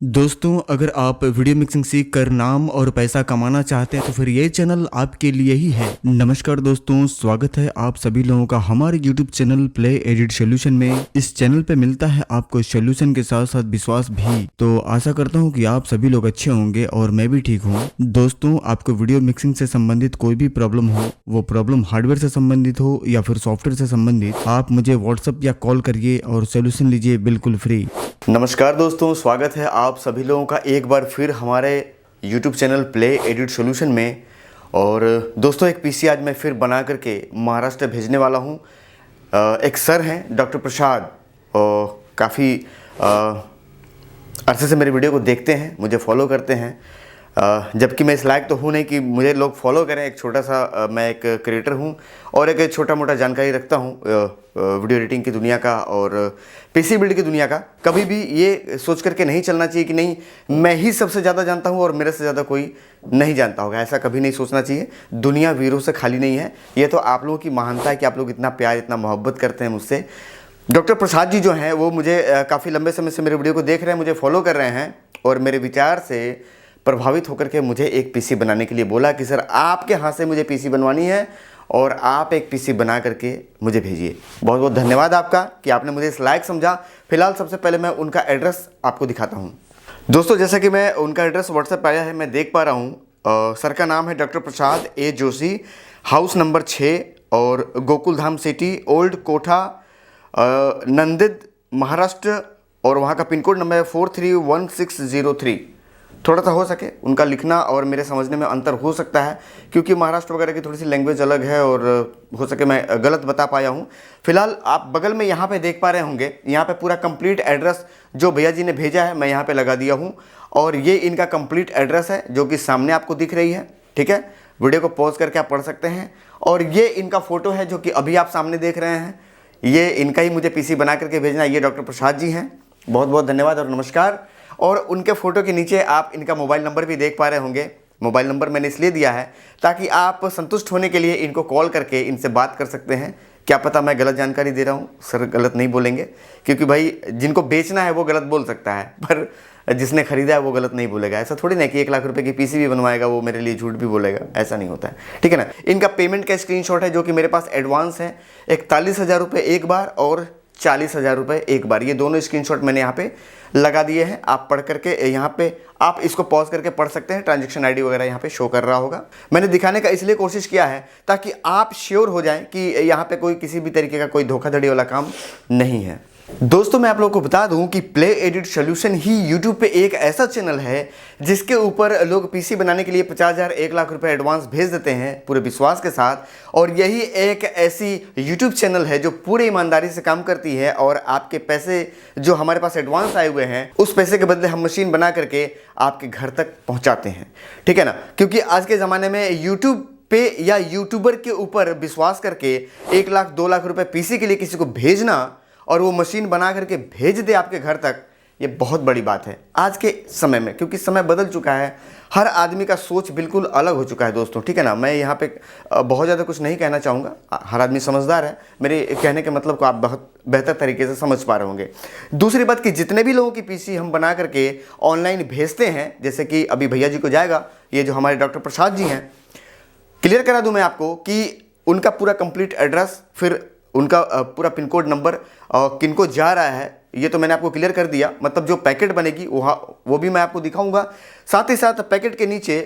दोस्तों, अगर आप वीडियो मिक्सिंग सीख कर नाम और पैसा कमाना चाहते हैं तो फिर ये चैनल आपके लिए ही है। नमस्कार दोस्तों, स्वागत है आप सभी लोगों का हमारे YouTube channel play edit solution में। इस चैनल पे मिलता है आपको सोल्यूशन के साथ साथ विश्वास भी। तो आशा करता हूँ कि आप सभी लोग अच्छे होंगे और मैं भी ठीक हूँ। दोस्तों, आपको वीडियो मिक्सिंग से संबंधित कोई भी प्रॉब्लम हो, वो प्रॉब्लम हार्डवेयर से संबंधित हो या फिर सॉफ्टवेयर से संबंधित, आप मुझे व्हाट्सएप या कॉल करिए और सोल्यूशन लीजिए बिल्कुल फ्री। नमस्कार दोस्तों, स्वागत है आप सभी लोगों का एक बार फिर हमारे YouTube channel play edit solution में। और दोस्तों, एक पीसी आज मैं फिर बना करके महाराष्ट्र भेजने वाला हूं। एक सर हैं डॉक्टर प्रसाद, काफ़ी अरसे से मेरे वीडियो को देखते हैं, मुझे फॉलो करते हैं। जबकि मैं इस लायक तो हूँ नहीं कि मुझे लोग फॉलो करें। एक छोटा सा मैं एक क्रिएटर हूँ और एक छोटा मोटा जानकारी रखता हूँ वीडियो एडिटिंग की दुनिया का और पीसी बिल्ड की दुनिया का। कभी भी ये सोच करके नहीं चलना चाहिए कि नहीं मैं ही सबसे ज़्यादा जानता हूँ और मेरे से ज़्यादा कोई नहीं जानता होगा। ऐसा कभी नहीं सोचना चाहिए। दुनिया वीरों से खाली नहीं है। ये तो आप लोगों की महानता है कि आप लोग इतना प्यार, इतना मोहब्बत करते हैं मुझसे। डॉक्टर प्रसाद जी जो हैं वो मुझे काफ़ी लंबे समय से मेरे वीडियो को देख रहे हैं, मुझे फॉलो कर रहे हैं और मेरे विचार से प्रभावित होकर के मुझे एक पीसी बनाने के लिए बोला कि सर आपके हाथ से मुझे पीसी बनवानी है और आप एक पीसी बना करके मुझे भेजिए। बहुत बहुत धन्यवाद आपका कि आपने मुझे इस लायक समझा। फिलहाल सबसे पहले मैं उनका एड्रेस आपको दिखाता हूँ। दोस्तों, जैसा कि मैं उनका एड्रेस व्हाट्सएप आया है, मैं देख पा रहा हूँ। सर का नाम है डॉक्टर प्रसाद ए जोशी, हाउस नंबर 6 और गोकुल धाम सिटी, ओल्ड कोठा, नंदिद, महाराष्ट्र। और वहाँ का पिन कोड नंबर है 431603। थोड़ा सा हो सके उनका लिखना और मेरे समझने में अंतर हो सकता है क्योंकि महाराष्ट्र वगैरह की थोड़ी सी लैंग्वेज अलग है और हो सके मैं गलत बता पाया हूँ। फिलहाल आप बगल में यहाँ पे देख पा रहे होंगे, यहाँ पे पूरा कंप्लीट एड्रेस जो भैया जी ने भेजा है मैं यहाँ पे लगा दिया हूँ और ये इनका कंप्लीट एड्रेस है जो कि सामने आपको दिख रही है। ठीक है, वीडियो को पॉज करके आप पढ़ सकते हैं। और ये इनका फ़ोटो है जो कि अभी आप सामने देख रहे हैं। ये इनका ही मुझे पीसी बना करके भेजना। ये डॉक्टर प्रसाद जी हैं, बहुत बहुत धन्यवाद और नमस्कार। और उनके फ़ोटो के नीचे आप इनका मोबाइल नंबर भी देख पा रहे होंगे। मोबाइल नंबर मैंने इसलिए दिया है ताकि आप संतुष्ट होने के लिए इनको कॉल करके इनसे बात कर सकते हैं। क्या पता मैं गलत जानकारी दे रहा हूँ, सर गलत नहीं बोलेंगे क्योंकि भाई जिनको बेचना है वो गलत बोल सकता है पर जिसने खरीदा है वो गलत नहीं बोलेगा। ऐसा थोड़ी ना कि 1 लाख रुपए की पीसी भी बनवाएगा वो मेरे लिए झूठ भी बोलेगा, ऐसा नहीं होता है। ठीक है ना। इनका पेमेंट का स्क्रीनशॉट है जो कि मेरे पास एडवांस है। 41,000 रुपये एक बार और 40,000 रुपये एक बार, ये दोनों स्क्रीनशॉट मैंने यहाँ पे लगा दिए हैं। आप पढ़ करके यहाँ पे आप इसको पॉज करके पढ़ सकते हैं। ट्रांजैक्शन आईडी वगैरह यहाँ पे शो कर रहा होगा। मैंने दिखाने का इसलिए कोशिश किया है ताकि आप श्योर हो जाएं कि यहाँ पे कोई किसी भी तरीके का कोई धोखाधड़ी वाला काम नहीं है। दोस्तों, मैं आप लोगों को बता दूं कि प्ले एडिट सॉल्यूशन ही YouTube पे एक ऐसा चैनल है जिसके ऊपर लोग पीसी बनाने के लिए 50,000 1 लाख रुपए एडवांस भेज देते हैं पूरे विश्वास के साथ। और यही एक ऐसी YouTube चैनल है जो पूरी ईमानदारी से काम करती है और आपके पैसे जो हमारे पास एडवांस आए हुए हैं उस पैसे के बदले हम मशीन बना करके आपके घर तक पहुँचाते हैं। ठीक है ना, क्योंकि आज के ज़माने में YouTube पे या यूट्यूबर के ऊपर विश्वास करके 1 लाख 2 लाख रुपए पीसी के लिए किसी को भेजना और वो मशीन बना करके भेज दे आपके घर तक, ये बहुत बड़ी बात है आज के समय में, क्योंकि समय बदल चुका है। हर आदमी का सोच बिल्कुल अलग हो चुका है दोस्तों। ठीक है ना, मैं यहाँ पे बहुत ज़्यादा कुछ नहीं कहना चाहूँगा। हर आदमी समझदार है। मेरे कहने के मतलब को आप बहुत बेहतर तरीके से समझ पा रहे होंगे। दूसरी बात कि जितने भी लोगों की पीसी हम बना करके ऑनलाइन भेजते हैं, जैसे कि अभी भैया जी को जाएगा, ये जो हमारे डॉक्टर प्रसाद जी हैं, क्लियर करा दूँ मैं आपको कि उनका पूरा कंप्लीट एड्रेस, फिर उनका पूरा पिन कोड नंबर और किनको जा रहा है ये तो मैंने आपको क्लियर कर दिया। मतलब जो पैकेट बनेगी वो भी मैं आपको दिखाऊंगा। साथ ही साथ पैकेट के नीचे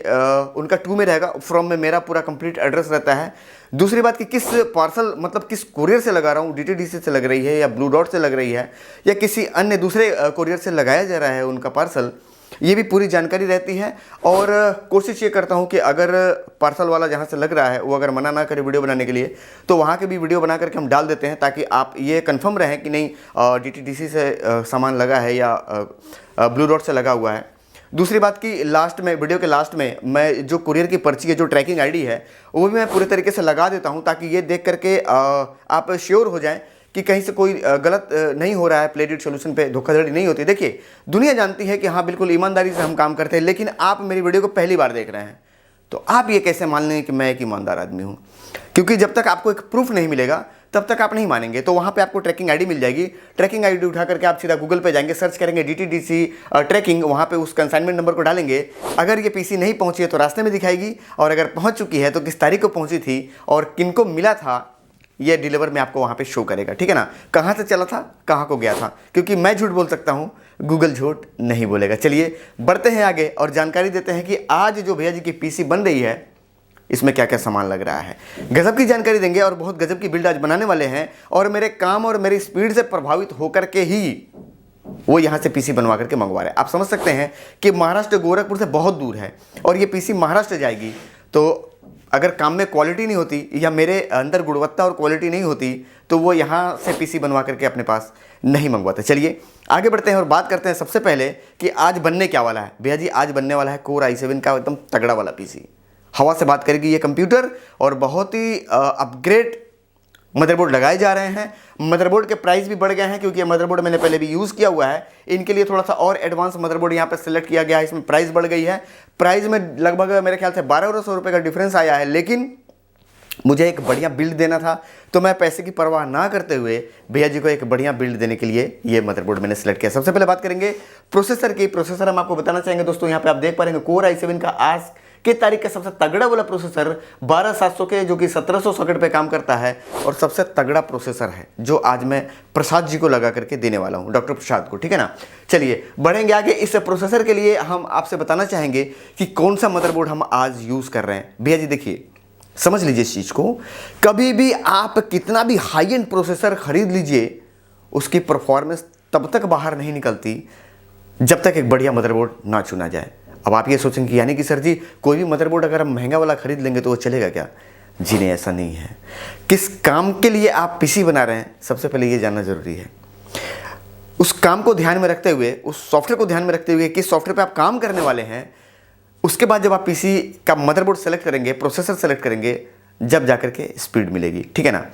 उनका 2 में रहेगा, फ्रॉम में मेरा पूरा कंप्लीट एड्रेस रहता है। दूसरी बात कि किस पार्सल मतलब किस कुरियर से लगा रहा हूँ, DTDC से लग रही है या ब्लू डॉट से लग रही है या किसी अन्य दूसरे कुरियर से लगाया जा रहा है उनका पार्सल, ये भी पूरी जानकारी रहती है। और कोशिश ये करता हूँ कि अगर पार्सल वाला जहाँ से लग रहा है वो अगर मना ना करे वीडियो बनाने के लिए तो वहाँ के भी वीडियो बना करके हम डाल देते हैं ताकि आप ये कंफर्म रहें कि नहीं DTDC से सामान लगा है या ब्लू डॉट से लगा हुआ है। दूसरी बात कि लास्ट में, वीडियो के लास्ट में मैं जो कुरियर की पर्ची है, जो ट्रैकिंग आईडी है, वो भी मैं पूरे तरीके से लगा देता हूँ ताकि ये देख करके आप श्योर हो जाएं कि कहीं से कोई गलत नहीं हो रहा है, प्ले एडिट सॉल्यूशन पे धोखाधड़ी नहीं होती। देखिए, दुनिया जानती है कि हाँ बिल्कुल ईमानदारी से हम काम करते हैं, लेकिन आप मेरी वीडियो को पहली बार देख रहे हैं तो आप ये कैसे मान लें कि मैं एक ईमानदार आदमी हूँ? क्योंकि जब तक आपको एक प्रूफ नहीं मिलेगा तब तक आप नहीं मानेंगे। तो वहाँ पे आपको ट्रैकिंग आईडी मिल जाएगी। ट्रैकिंग आईडी उठा करके आप सीधा गूगल पे जाएंगे, सर्च करेंगे DTDC ट्रैकिंग, वहाँ पे उस कंसाइनमेंट नंबर को डालेंगे। अगर ये पीसी नहीं पहुँची है तो रास्ते में दिखाएगी, और अगर पहुँच चुकी है तो किस तारीख को पहुँची थी और किनको मिला था, ये डिलीवर में आपको वहाँ पे शो करेगा। ठीक है ना, कहाँ से चला था, कहाँ को गया था, क्योंकि मैं झूठ बोल सकता हूँ, गूगल झूठ नहीं बोलेगा। चलिए बढ़ते हैं आगे और जानकारी देते हैं कि आज जो भैया जी की पीसी बन रही है इसमें क्या क्या सामान लग रहा है। गजब की जानकारी देंगे और बहुत गजब की बिल्ड आज बनाने वाले हैं, और मेरे काम और मेरी स्पीड से प्रभावित होकर के ही वो यहाँ से पीसी बनवा करके मंगवा रहे हैं। आप समझ सकते हैं कि महाराष्ट्र गोरखपुर से बहुत दूर है और ये पीसी महाराष्ट्र जाएगी। तो अगर काम में क्वालिटी नहीं होती या मेरे अंदर गुणवत्ता और क्वालिटी नहीं होती तो वो यहाँ से पीसी बनवा करके अपने पास नहीं मंगवाते। चलिए आगे बढ़ते हैं और बात करते हैं सबसे पहले कि आज बनने क्या वाला है। भैया जी आज बनने वाला है Core i7 का एकदम तगड़ा वाला पीसी। हवा से बात करेगी ये कंप्यूटर, और बहुत ही अपग्रेड मदरबोर्ड लगाए जा रहे हैं। मदरबोर्ड के प्राइस भी बढ़ गए हैं क्योंकि ये मदरबोर्ड मैंने पहले भी यूज़ किया हुआ है। इनके लिए थोड़ा सा और एडवांस मदरबोर्ड यहाँ पे सिलेक्ट किया गया है, इसमें प्राइस बढ़ गई है। प्राइस में लगभग मेरे ख्याल से 1200 रुपये का डिफरेंस आया है, लेकिन मुझे एक बढ़िया बिल्ड देना था तो मैं पैसे की परवाह ना करते हुए भैया जी को एक बढ़िया बिल्ड देने के लिए ये मदरबोर्ड मैंने सेलेक्ट किया। सबसे पहले बात करेंगे प्रोसेसर की। प्रोसेसर हम आपको बताना चाहेंगे दोस्तों, यहाँ पे आप देख पा रहे हैं Core i7 का आज के तारीख का सबसे तगड़ा वाला प्रोसेसर 12700 के, जो कि 1700 सॉकेट पे काम करता है, और सबसे तगड़ा प्रोसेसर है जो आज मैं प्रसाद जी को लगा करके देने वाला हूं, डॉक्टर प्रसाद को। ठीक है ना, चलिए बढ़ेंगे आगे। इस प्रोसेसर के लिए हम आपसे बताना चाहेंगे कि कौन सा मदरबोर्ड हम आज यूज कर रहे हैं। भैया जी देखिए, समझ लीजिए इस चीज को, कभी भी आप कितना भी हाई एंड प्रोसेसर खरीद लीजिए, उसकी परफॉर्मेंस तब तक बाहर नहीं निकलती जब तक एक बढ़िया मदरबोर्ड ना चुना जाए। अब आप ये सोचेंगे कि यानी कि सर जी कोई भी मदरबोर्ड अगर हम महंगा वाला खरीद लेंगे तो वो चलेगा क्या? जी नहीं, ऐसा नहीं है। किस काम के लिए आप पीसी बना रहे हैं सबसे पहले ये जानना जरूरी है। उस काम को ध्यान में रखते हुए, उस सॉफ्टवेयर को ध्यान में रखते हुए, किस सॉफ्टवेयर पे आप काम करने वाले हैं, उसके बाद जब आप पीसी का मदरबोर्ड सेलेक्ट करेंगे, प्रोसेसर सेलेक्ट करेंगे, जब जाकर के स्पीड मिलेगी। ठीक है ना,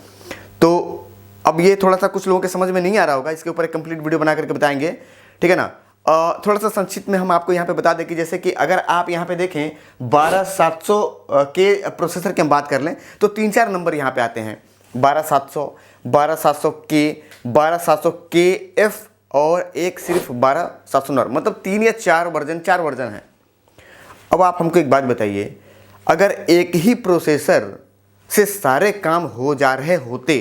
तो अब ये थोड़ा सा कुछ लोगों के समझ में नहीं आ रहा होगा, इसके ऊपर एक कंप्लीट वीडियो बना करके बताएंगे। ठीक है ना, थोड़ा सा संक्षिप्त में हम आपको यहाँ पे बता दें कि जैसे कि अगर आप यहाँ पे देखें 12700 के प्रोसेसर की हम बात कर लें तो 3-4 नंबर यहाँ पे आते हैं, 12700, 12700K, 12700KF और एक सिर्फ 12700, मतलब 3 या 4 वर्जन हैं। अब आप हमको एक बात बताइए, अगर एक ही प्रोसेसर से सारे काम हो जा रहे होते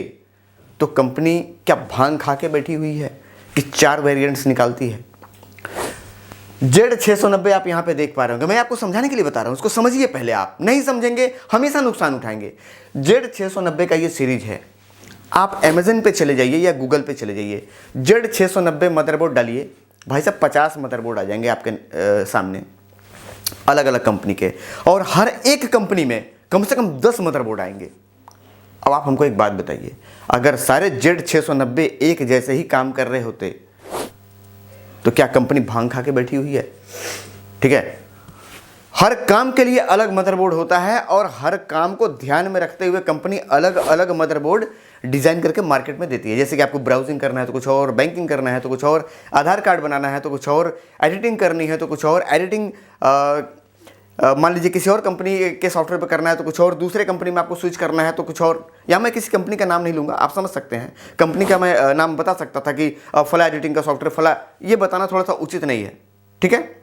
तो कंपनी क्या भांग खा के बैठी हुई है कि 4 वेरिएंट्स निकालती है? Z690 आप यहां पे देख पा रहे होंगे, मैं आपको समझाने के लिए बता रहा हूं, उसको समझिए पहले। आप नहीं समझेंगे हमेशा नुकसान उठाएंगे। Z690 का ये सीरीज है, आप Amazon पे चले जाइए या गूगल पे चले जाइए, Z690 मदरबोर्ड डालिए, भाई साहब 50 मदरबोर्ड आ जाएंगे आपके सामने, अलग अलग कंपनी के, और हर एक कंपनी में कम से कम 10 मदरबोर्ड आएंगे। अब आप हमको एक बात बताइए, अगर सारे Z690 एक जैसे ही काम कर रहे होते तो क्या कंपनी भांग खा के बैठी हुई है? ठीक है, हर काम के लिए अलग मदरबोर्ड होता है और हर काम को ध्यान में रखते हुए कंपनी अलग अलग मदरबोर्ड डिजाइन करके मार्केट में देती है। जैसे कि आपको ब्राउजिंग करना है तो कुछ और, बैंकिंग करना है तो कुछ और, आधार कार्ड बनाना है तो कुछ और, एडिटिंग करनी है तो कुछ और, एडिटिंग मान लीजिए किसी और कंपनी के सॉफ्टवेयर पर करना है तो कुछ और, दूसरे कंपनी में आपको स्विच करना है तो कुछ और। या मैं किसी कंपनी का नाम नहीं लूँगा, आप समझ सकते हैं, कंपनी का मैं नाम बता सकता था कि फला एडिटिंग का सॉफ्टवेयर फला, ये बताना थोड़ा सा उचित नहीं है। ठीक है,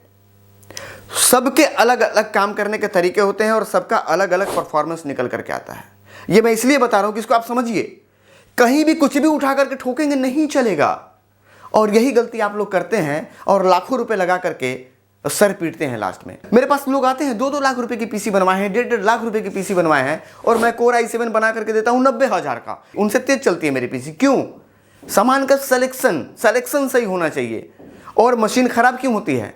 सबके अलग अलग काम करने के तरीके होते हैं और सबका अलग अलग परफॉर्मेंस निकल करके आता है। ये मैं इसलिए बता रहा हूं कि इसको आप समझिए, कहीं भी कुछ भी उठा करके ठोकेंगे नहीं चलेगा, और यही गलती आप लोग करते हैं और लाखों रुपए लगा करके सर पीटते हैं लास्ट में। मेरे पास लोग आते हैं 2-2 लाख रुपए की पीसी बनवाए हैं, 1.5 लाख रुपए की पीसी बनवाए हैं, और मैं Core i7 बना करके देता हूं 90,000 का। उनसे तेज चलती है मेरी पीसी। क्यों? सामान का सिलेक्शन सही होना चाहिए। और मशीन खराब क्यों होती है?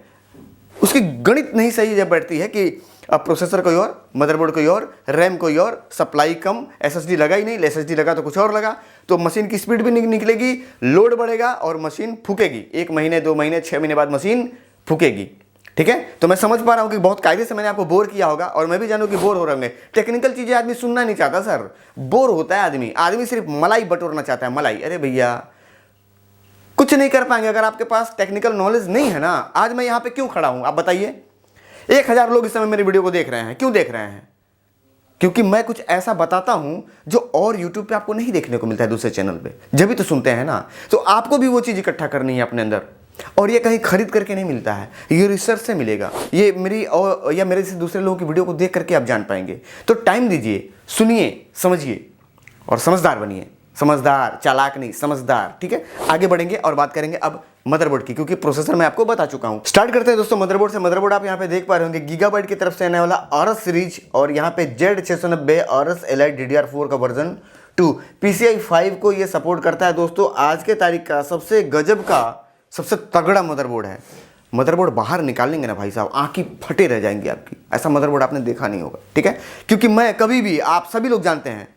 उसकी गणित नहीं सही जब बैठती है कि प्रोसेसर कोई और, मदरबोर्ड कोई और, रैम कोई और, सप्लाई कम, SSD लगा ही नहीं, SSD लगा तो कुछ और लगा, तो मशीन की स्पीड भी निकलेगी, लोड बढ़ेगा और मशीन फूकेगी। 1 महीने, 2 महीने, 6 महीने बाद मशीन फूकेगी। ठीक है, तो मैं समझ पा रहा हूं कि बहुत कायदे से मैंने आपको बोर किया होगा, और मैं भी जानूं कि बोर हो रहे होंगे। टेक्निकल चीजें आदमी सुनना नहीं चाहता सर, बोर होता है आदमी सिर्फ मलाई बटोरना चाहता है, मलाई। अरे भैया कुछ नहीं कर पाएंगे अगर आपके पास टेक्निकल नॉलेज नहीं है ना। आज मैं यहाँ पे क्यों खड़ा हूं आप बताइए? 1000 लोग इस समय मेरी वीडियो को देख रहे हैं। क्यों देख रहे हैं? क्योंकि मैं कुछ ऐसा बताता हूं जो और YouTube पे आपको नहीं देखने को मिलता है, दूसरे चैनल पे। जब भी तो सुनते हैं ना, तो आपको भी वो चीज़ इकट्ठा करनी है अपने अंदर, और ये कहीं खरीद करके नहीं मिलता है, ये रिसर्च से मिलेगा। ये मेरी और या मेरे से दूसरे लोगों की वीडियो को देख करके आप जान पाएंगे। तो टाइम दीजिए, सुनिए, समझिए और समझदार बनिए। समझदार, चालाक नहीं, समझदार। ठीक है, आगे बढ़ेंगे और बात करेंगे अब मदरबोर्ड की, क्योंकि प्रोसेसर मैं आपको बता चुका हूं। स्टार्ट करते हैं दोस्तों मदरबोर्ड से। मदरबोर्ड आप यहां पे देख पा रहे होंगे गीगाबाइट की तरफ से आने वाला आरएस सीरीज, और यहां पे Z690 आरएस एलाइट DDR4 का वर्जन 2 PCI 5 को ये सपोर्ट करता है। दोस्तों आज के तारीख का सबसे गजब का, सबसे तगड़ा मदरबोर्ड है। मदरबोर्ड बाहर निकालेंगे ना भाई साहब, आंखें फटे रह जाएंगी आपकी। ऐसा मदरबोर्ड आपने देखा नहीं होगा। ठीक है, क्योंकि मैं कभी भी, आप सभी लोग जानते हैं,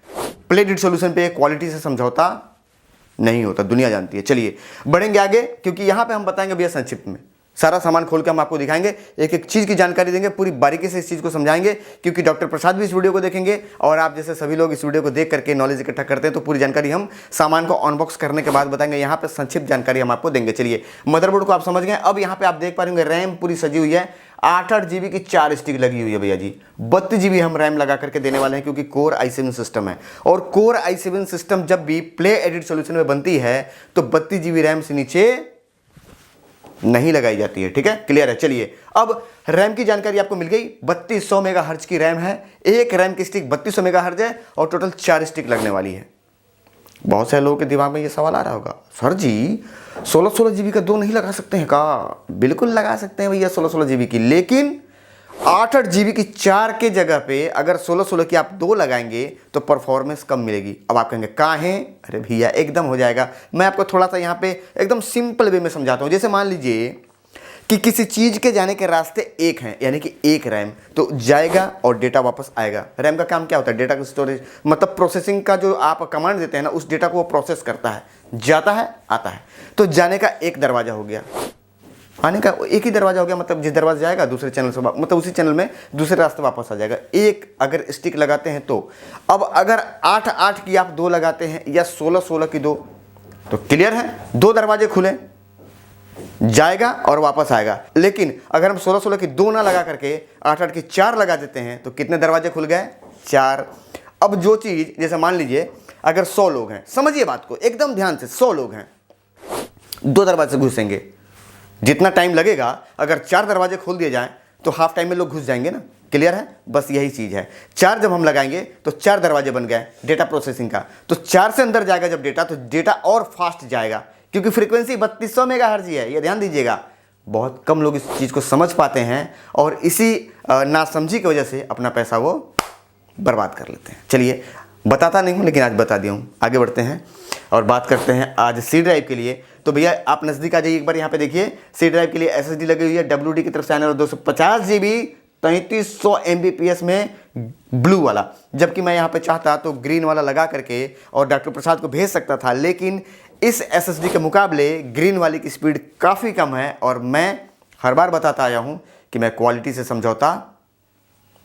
प्ले एडिट सॉल्यूशन पे क्वालिटी से समझौता नहीं होता, दुनिया जानती है। चलिए बढ़ेंगे आगे, क्योंकि यहां पे हम बताएंगे भैया संक्षिप्त में, सारा सामान खोल के हम आपको दिखाएंगे, एक एक चीज की जानकारी देंगे, पूरी बारीकी से इस चीज को समझाएंगे, क्योंकि डॉक्टर प्रसाद भी इस वीडियो को देखेंगे और आप जैसे सभी लोग इस वीडियो को देख करके नॉलेज इकट्ठा करते हैं, तो पूरी जानकारी हम सामान को अनबॉक्स करने के बाद बताएंगे। यहाँ पे संक्षिप्त जानकारी हम आपको देंगे। चलिए मदरबोर्ड को आप समझ गए। अब यहाँ पे आप देख पा रहे होंगे रैम पूरी सजी हुई है, 8 GB की 4 स्टिक लगी हुई है भैया जी। 32 GB हम रैम लगा करके देने वाले हैं, क्योंकि कोर i7 सिस्टम है, और कोर i7 सिस्टम जब भी प्ले एडिट सॉल्यूशन में बनती है तो 32 GB रैम से नीचे नहीं लगाई जाती है। ठीक है, क्लियर है। चलिए अब रैम की जानकारी आपको मिल गई। 3200 मेगाहर्ट्ज की रैम है, एक रैम की स्टिक 3200 मेगाहर्ट्ज है, और टोटल 4 स्टिक लगने वाली है। बहुत सारे लोगों के दिमाग में ये सवाल आ रहा होगा, सर जी 16-16 GB का 2 नहीं लगा सकते हैं का? बिल्कुल लगा सकते हैं भैया 16-16 GB की, लेकिन 8-8 GB की 4 के जगह पे अगर 16-16 की आप 2 लगाएंगे तो परफॉर्मेंस कम मिलेगी। अब आप कहेंगे कहाँ है? अरे भैया एकदम हो जाएगा। मैं आपको थोड़ा सा यहाँ पे एकदम सिंपल वे में समझाता हूँ। जैसे मान लीजिए कि किसी चीज़ के जाने के रास्ते एक हैं, यानी कि एक रैम तो जाएगा और डेटा वापस आएगा। रैम का काम क्या होता है? डेटा का स्टोरेज, मतलब प्रोसेसिंग का जो आप कमांड देते हैं ना, उस डेटा को वो प्रोसेस करता है, जाता है आता है। तो जाने का एक दरवाजा हो गया, आने का एक ही दरवाजा हो गया, मतलब जिस दरवाजा जाएगा दूसरे चैनल से, मतलब उसी चैनल में दूसरे रास्ते वापस आ जाएगा। एक अगर स्टिक लगाते हैं तो, अब अगर 8-8 की आप 2 लगाते हैं या 16-16 की 2, तो क्लियर है, 2 दरवाजे खुले, जाएगा और वापस आएगा। लेकिन अगर हम 16-16 की 2 ना लगा करके 8-8 की 4 लगा देते हैं तो कितने दरवाजे खुल गए? 4। अब जो चीज, जैसे मान लीजिए अगर 100 लोग हैं, समझिए बात को एकदम ध्यान से, 100 लोग हैं, 2 दरवाजे से घुसेंगे, जितना टाइम लगेगा अगर 4 दरवाजे खोल दिए जाएं तो हाफ टाइम में लोग घुस जाएंगे ना। क्लियर है, बस यही चीज है। 4 जब हम लगाएंगे तो 4 दरवाजे बन गए डेटा प्रोसेसिंग का, तो 4 से अंदर जाएगा जब डेटा, तो डेटा और फास्ट जाएगा, क्योंकि फ्रीक्वेंसी 3200 मेगाहर्ट्ज है। ये ध्यान दीजिएगा, बहुत कम लोग इस चीज को समझ पाते हैं और इसी नासमझी की वजह से अपना पैसा वो बर्बाद कर लेते हैं। चलिए बताता नहीं हूं, लेकिन आज बता दिया हूं। आगे बढ़ते हैं और बात करते हैं आज सी ड्राइव के लिए। तो भैया आप नजदीक आ जाइए एक बार, यहाँ पे देखिए सी ड्राइव के लिए SSD लगी हुई है, WD की तरफ से आने वाला 250 GB 3300 MBPS में ब्लू वाला, जबकि मैं यहाँ पे चाहता तो ग्रीन वाला लगा करके और डॉक्टर प्रसाद को भेज सकता था, लेकिन इस SSD के मुकाबले ग्रीन वाली की स्पीड काफ़ी कम है, और मैं हर बार बताता आया हूँ कि मैं क्वालिटी से समझौता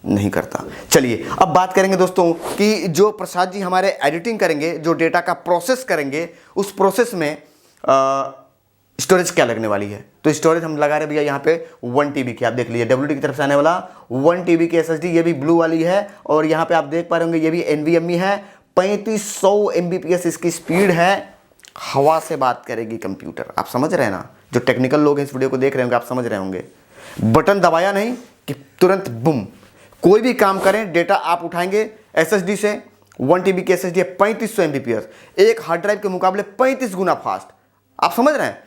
नहीं करता। चलिए अब बात करेंगे दोस्तों कि जो प्रसाद जी हमारे एडिटिंग करेंगे, जो डेटा का प्रोसेस करेंगे, उस प्रोसेस में स्टोरेज क्या लगने वाली है। तो स्टोरेज हम लगा रहे भैया यहाँ पे 1 TB की, आप देख लीजिए WD की तरफ से आने वाला 1 TB की SSD, ये भी ब्लू वाली है, और यहाँ पे आप देख पा रहे होंगे ये भी NVMe है, 3500 MBPS इसकी स्पीड है। हवा से बात करेगी कंप्यूटर, आप समझ रहे हैं ना, जो टेक्निकल लोग हैं इस वीडियो को देख रहे होंगे आप समझ रहे होंगे। बटन दबाया नहीं कि तुरंत बुम, कोई भी काम करें, डेटा आप उठाएंगे SSD से, 1 TB की SSD है, 3500 MBPS, एक हार्ड ड्राइव के मुकाबले 35 गुना फास्ट। आप समझ रहे हैं,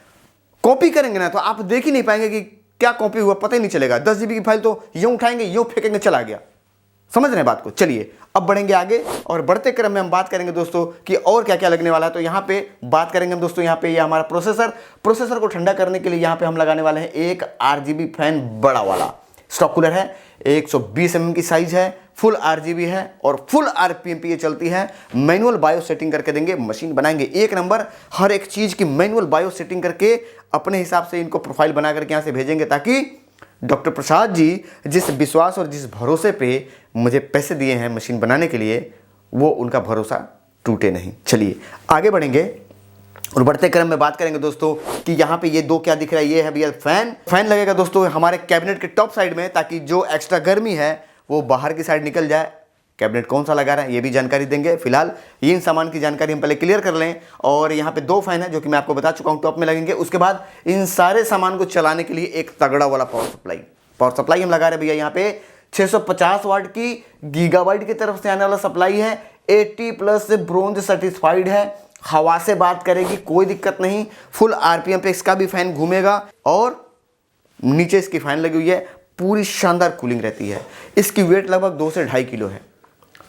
कॉपी करेंगे ना तो आप देख ही नहीं पाएंगे कि क्या कॉपी हुआ, पता ही नहीं चलेगा। 10 GB की फाइल तो यूं उठाएंगे यूं फेंकेंगे, चला गया। समझ रहे हैं बात को। चलिए अब बढ़ेंगे आगे, और बढ़ते क्रम में हम बात करेंगे दोस्तों कि और क्या क्या लगने वाला है। तो यहाँ पे बात करेंगे हम दोस्तों, यहाँ पे ये हमारा प्रोसेसर को ठंडा करने के लिए यहाँ पे हम लगाने वाले हैं एक RGB फैन, बड़ा वाला स्टॉक कूलर है, 120 mm की साइज है, फुल RGB है और फुल RPM पे ये चलती है। मैनुअल बायो सेटिंग करके देंगे, मशीन बनाएंगे एक नंबर, हर एक चीज की मैनुअल बायो सेटिंग करके अपने हिसाब से इनको प्रोफाइल बना करके यहाँ से भेजेंगे, ताकि डॉक्टर प्रसाद जी जिस विश्वास और जिस भरोसे पे मुझे पैसे दिए हैं मशीन बनाने के लिए, वो उनका भरोसा टूटे नहीं। चलिए आगे बढ़ेंगे और बढ़ते क्रम में बात करेंगे दोस्तों कि यहाँ पे ये दो क्या दिख रहा है, ये है भैया फैन लगेगा दोस्तों हमारे कैबिनेट के टॉप साइड में, ताकि जो एक्स्ट्रा गर्मी है वो बाहर की साइड निकल जाए। कैबिनेट कौन सा लगा रहा है ये भी जानकारी देंगे। फिलहाल इन सामान की जानकारी हम पहले क्लियर कर लें। और यहाँ पे दो फैन है जो कि मैं आपको बता चुका हूँ टॉप में लगेंगे। उसके बाद इन सारे सामान को चलाने के लिए एक तगड़ा वाला पावर सप्लाई हम लगा रहे हैं भैया। यहाँ पे 650 वाट की गीगाबाइट की तरफ से आने वाला सप्लाई है। 80+ से ब्रोंज सर्टिफाइड है। हवा से बात करेगी कोई दिक्कत नहीं। फुल आरपीएम पे इसका भी फैन घूमेगा और नीचे इसकी फैन लगी हुई है। पूरी शानदार कूलिंग रहती है। इसकी वेट लगभग 2 से 2.5 किलो है।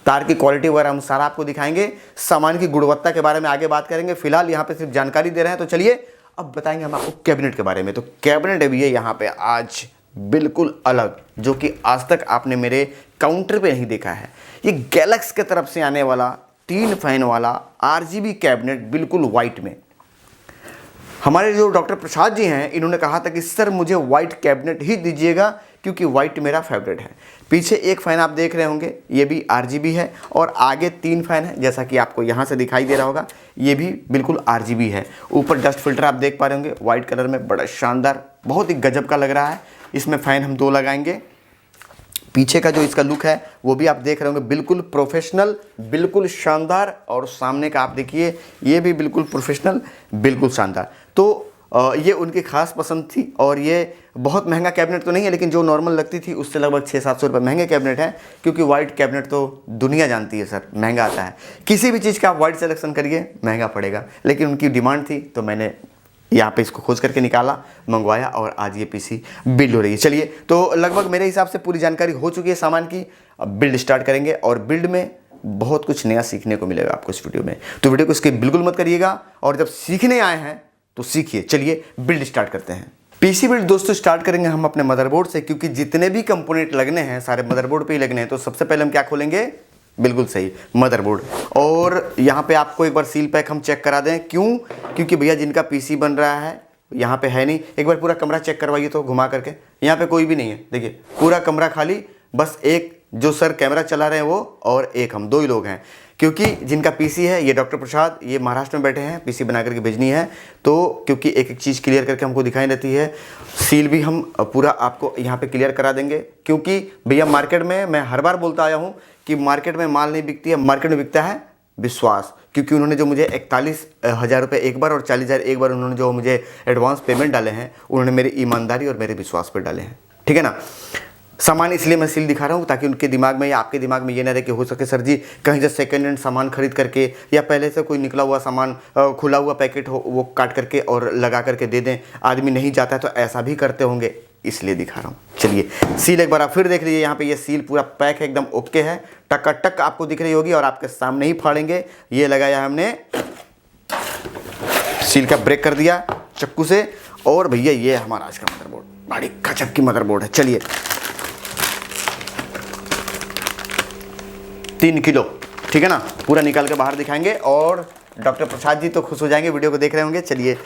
तार की क्वालिटी वगैरह हम सारा आपको दिखाएंगे। सामान की गुणवत्ता के बारे में आगे बात करेंगे। फिलहाल यहाँ पे सिर्फ जानकारी दे रहे हैं। तो चलिए अब बताएंगे हम आपको कैबिनेट के बारे में। तो कैबिनेट है भैया यहाँ पे आज बिल्कुल अलग, जो कि आज तक आपने मेरे काउंटर पे नहीं देखा है। ये गैलेक्स के तरफ से आने वाला 3 फैन वाला RGB कैबिनेट बिल्कुल वाइट में। हमारे जो डॉक्टर प्रसाद जी हैं इन्होंने कहा था कि सर मुझे वाइट कैबिनेट ही दीजिएगा क्योंकि वाइट मेरा फेवरेट है। पीछे एक फ़ैन आप देख रहे होंगे ये भी RGB है और आगे 3 फैन है जैसा कि आपको यहाँ से दिखाई दे रहा होगा। ये भी बिल्कुल RGB है। ऊपर डस्ट फिल्टर आप देख पा रहे होंगे वाइट कलर में, बड़ा शानदार, बहुत ही गजब का लग रहा है। इसमें फ़ैन हम 2 लगाएंगे। पीछे का जो इसका लुक है वो भी आप देख रहे होंगे बिल्कुल प्रोफेशनल, बिल्कुल शानदार। और सामने का आप देखिए ये भी बिल्कुल प्रोफेशनल, बिल्कुल शानदार। तो ये उनकी खास पसंद थी। और ये बहुत महंगा कैबिनेट तो नहीं है, लेकिन जो नॉर्मल लगती थी उससे लगभग 600-700 रुपये महंगे कैबिनेट है। क्योंकि वाइट कैबिनेट तो दुनिया जानती है सर महंगा आता है। किसी भी चीज़ का आप वाइट सिलेक्शन करिए महंगा पड़ेगा, लेकिन उनकी डिमांड थी तो मैंने यहाँ पे इसको खोज करके निकाला, मंगवाया और आज ये पीसी बिल्ड हो रही है। चलिए तो लगभग मेरे हिसाब से पूरी जानकारी हो चुकी है सामान की। अब बिल्ड स्टार्ट करेंगे और बिल्ड में बहुत कुछ नया सीखने को मिलेगा आपको इस वीडियो में। तो वीडियो को स्किप बिल्कुल मत करिएगा और जब सीखने आए हैं तो सीखिए। चलिए बिल्ड स्टार्ट करते हैं। पीसी बिल्ड दोस्तों स्टार्ट करेंगे हम अपने मदरबोर्ड से, क्योंकि जितने भी कंपोनेंट लगने हैं सारे मदरबोर्ड पे ही लगने हैं। तो सबसे पहले हम क्या खोलेंगे, बिल्कुल सही, मदरबोर्ड। और यहाँ पे आपको एक बार सील पैक हम चेक करा दें। क्यों? क्योंकि भैया जिनका पीसी बन रहा है यहाँ पे है नहीं। एक बार पूरा कमरा चेक करवाइए तो घुमा करके। यहाँ पे कोई भी नहीं है, देखिए पूरा कमरा खाली। बस एक जो सर कैमरा चला रहे हैं वो और एक हम 2 ही लोग हैं। क्योंकि जिनका पीसी है ये डॉक्टर प्रसाद, ये महाराष्ट्र में बैठे हैं, पीसी बना करके भेजनी है। तो क्योंकि एक एक चीज़ क्लियर करके हमको दिखाई देती है। सील भी हम पूरा आपको यहाँ पे क्लियर करा देंगे। क्योंकि भैया मार्केट में मैं हर बार बोलता आया हूँ कि मार्केट में माल नहीं बिकती है, मार्केट में बिकता है विश्वास। क्योंकि उन्होंने जो मुझे 41,000 रुपये एक बार और 40,000 एक बार उन्होंने जो मुझे एडवांस पेमेंट डाले हैं, उन्होंने मेरी ईमानदारी और मेरे विश्वास पर डाले हैं। ठीक है ना। सामान इसलिए मैं सील दिखा रहा हूँ ताकि उनके दिमाग में या आपके दिमाग में ये ना रहे कि हो सके सर जी कहीं से सेकेंड हैंड सामान खरीद करके या पहले से कोई निकला हुआ सामान खुला हुआ पैकेट हो वो काट करके और लगा करके दे दें। आदमी नहीं जाता है तो ऐसा भी करते होंगे, इसलिए दिखा रहा हूँ। चलिए सील एक बार आप फिर देख लीजिए। यहाँ पे ये सील पूरा पैक है, एकदम ओके है, टक आपको दिख रही होगी और आपके सामने ही फाड़ेंगे। ये लगाया हमने, सील का ब्रेक कर दिया चक्कू से। और भैया ये हमारा आज का मदरबोर्ड, बड़ी गजब की मदरबोर्ड है। चलिए 3 किलो, ठीक है ना। पूरा निकाल के बाहर दिखाएंगे और डॉक्टर प्रसाद जी तो खुश हो जाएंगे, वीडियो को देख रहे होंगे। चलिए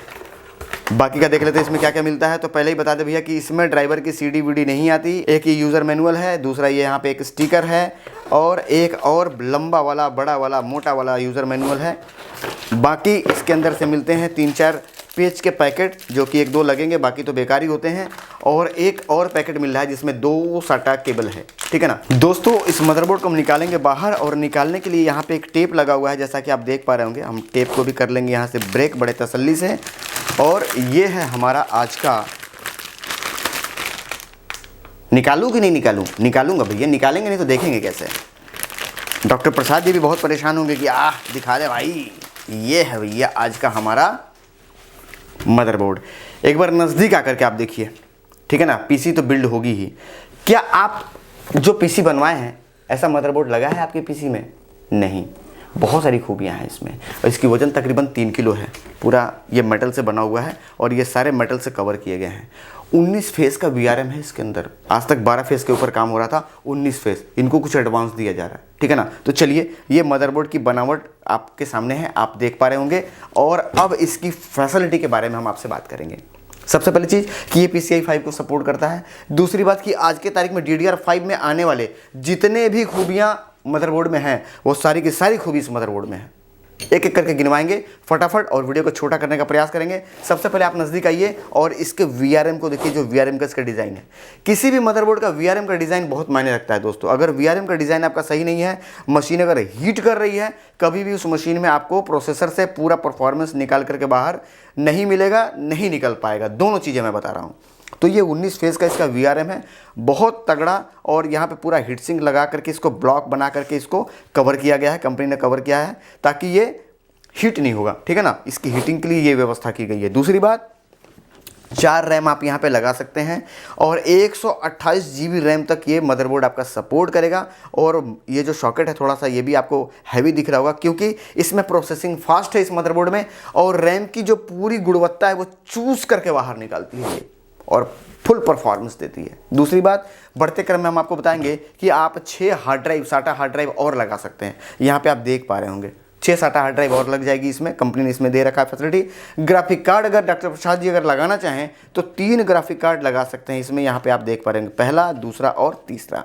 बाकी का देख लेते हैं इसमें क्या क्या मिलता है। तो पहले ही बता दें भैया कि इसमें ड्राइवर की CD VD नहीं आती। एक ये यूज़र मैनुअल है, दूसरा ये यहाँ पे एक स्टिकर है और एक और लंबा वाला, बड़ा वाला, मोटा वाला यूज़र मैनुअल है। बाकी इसके अंदर से मिलते हैं 3-4 पेज के पैकेट, जो कि 1-2 लगेंगे, बाकी तो बेकार ही होते हैं। और एक और पैकेट मिल रहा है जिसमें 2 SATA केबल है, ठीक है ना। दोस्तों इस मदरबोर्ड को हम निकालेंगे बाहर और निकालने के लिए यहाँ पे एक टेप लगा हुआ है, जैसा कि आप देख पा रहे होंगे। हम टेप को भी कर लेंगे यहाँ से ब्रेक बड़े तसल्ली से। और ये है हमारा आज का, निकालूँ कि नहीं निकालूँ? निकालूंगा भैया, निकालेंगे नहीं तो देखेंगे कैसे। डॉक्टर प्रसाद जी भी बहुत परेशान होंगे कि दिखा दे भाई। ये है भैया आज का हमारा मदरबोर्ड। एक बार नज़दीक आकर के आप देखिए, ठीक है ना। पीसी तो बिल्ड होगी ही। क्या आप जो पीसी बनवाए हैं ऐसा मदरबोर्ड लगा है आपके पीसी में? नहीं। बहुत सारी खूबियां हैं इसमें और इसकी वजन तकरीबन 3 किलो है। पूरा ये मेटल से बना हुआ है और ये सारे मेटल से कवर किए गए हैं। 19 फेस का VRM है इसके अंदर। आज तक 12 फेस के ऊपर काम हो रहा था, 19 फेस। इनको कुछ एडवांस दिया जा रहा है, ठीक है ना। तो चलिए ये मदरबोर्ड की बनावट आपके सामने है, आप देख पा रहे होंगे। और अब इसकी फैसिलिटी के बारे में हम आपसे बात करेंगे। सबसे पहली चीज़ कि ये PCI 5 को सपोर्ट करता है। दूसरी बात कि आज के तारीख में DDR5 में आने वाले जितने भी खूबियाँ मदरबोर्ड में हैं वो सारी की सारी खूबी इस मदरबोर्ड में है। एक एक करके गिनवाएंगे फटाफट और वीडियो को छोटा करने का प्रयास करेंगे। सबसे पहले आप नज़दीक आइए और इसके VRM को देखिए, जो VRM का इसका डिज़ाइन है। किसी भी मदरबोर्ड का VRM का डिज़ाइन बहुत मायने रखता है दोस्तों। अगर VRM का डिज़ाइन आपका सही नहीं है, मशीन अगर हीट कर रही है, कभी भी उस मशीन में आपको प्रोसेसर से पूरा परफॉर्मेंस निकाल करके बाहर नहीं मिलेगा, नहीं निकल पाएगा। दोनों चीज़ें मैं बता रहा हूँ। तो ये 19 फेज़ का इसका VRM है, बहुत तगड़ा। और यहाँ पे पूरा हीट सिंक लगा करके इसको ब्लॉक बना करके इसको कवर किया गया है, कंपनी ने कवर किया है ताकि ये हीट नहीं होगा, ठीक है ना। इसकी हीटिंग के लिए ये व्यवस्था की गई है। दूसरी बात, 4 रैम आप यहाँ पे लगा सकते हैं और 128 GB रैम तक ये मदरबोर्ड आपका सपोर्ट करेगा। और ये जो सॉकेट है थोड़ा सा ये भी आपको हैवी दिख रहा होगा, क्योंकि इसमें प्रोसेसिंग फास्ट है इस मदरबोर्ड में, और रैम की जो पूरी गुणवत्ता है वो चूस करके बाहर निकालती है ये, और फुल परफॉर्मेंस देती है। दूसरी बात, बढ़ते क्रम में हम आपको बताएंगे कि आप 6 hard drive, SATA hard drive और लगा सकते हैं। यहाँ पे आप देख पा रहे होंगे 6 SATA हार्ड ड्राइव और लग जाएगी इसमें, कंपनी ने इसमें दे रखा है फैसिलिटी। ग्राफिक कार्ड अगर डॉक्टर प्रसाद जी अगर लगाना चाहें तो 3 ग्राफिक कार्ड लगा सकते हैं इसमें। यहाँ पे आप देख पा रहे होंगे, पहला, दूसरा और तीसरा।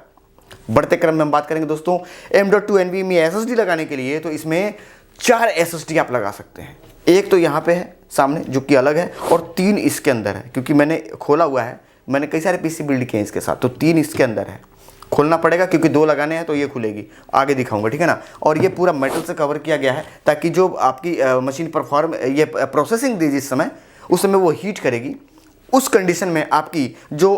बढ़ते क्रम में हम बात करेंगे दोस्तों M.2 NVMe SSD लगाने के लिए, तो इसमें 4 SSD आप लगा सकते हैं। एक तो यहाँ पे है सामने जो कि अलग है, और 3 इसके अंदर है, क्योंकि मैंने खोला हुआ है, मैंने कई सारे PC बिल्ड किए हैं इसके साथ, तो 3 इसके अंदर है। खोलना पड़ेगा क्योंकि 2 लगाने हैं तो ये खुलेगी, आगे दिखाऊंगा, ठीक है ना। और ये पूरा मेटल से कवर किया गया है ताकि जो आपकी मशीन ये प्रोसेसिंग दी जिस समय, उस समय वो हीट करेगी। उस कंडीशन में आपकी जो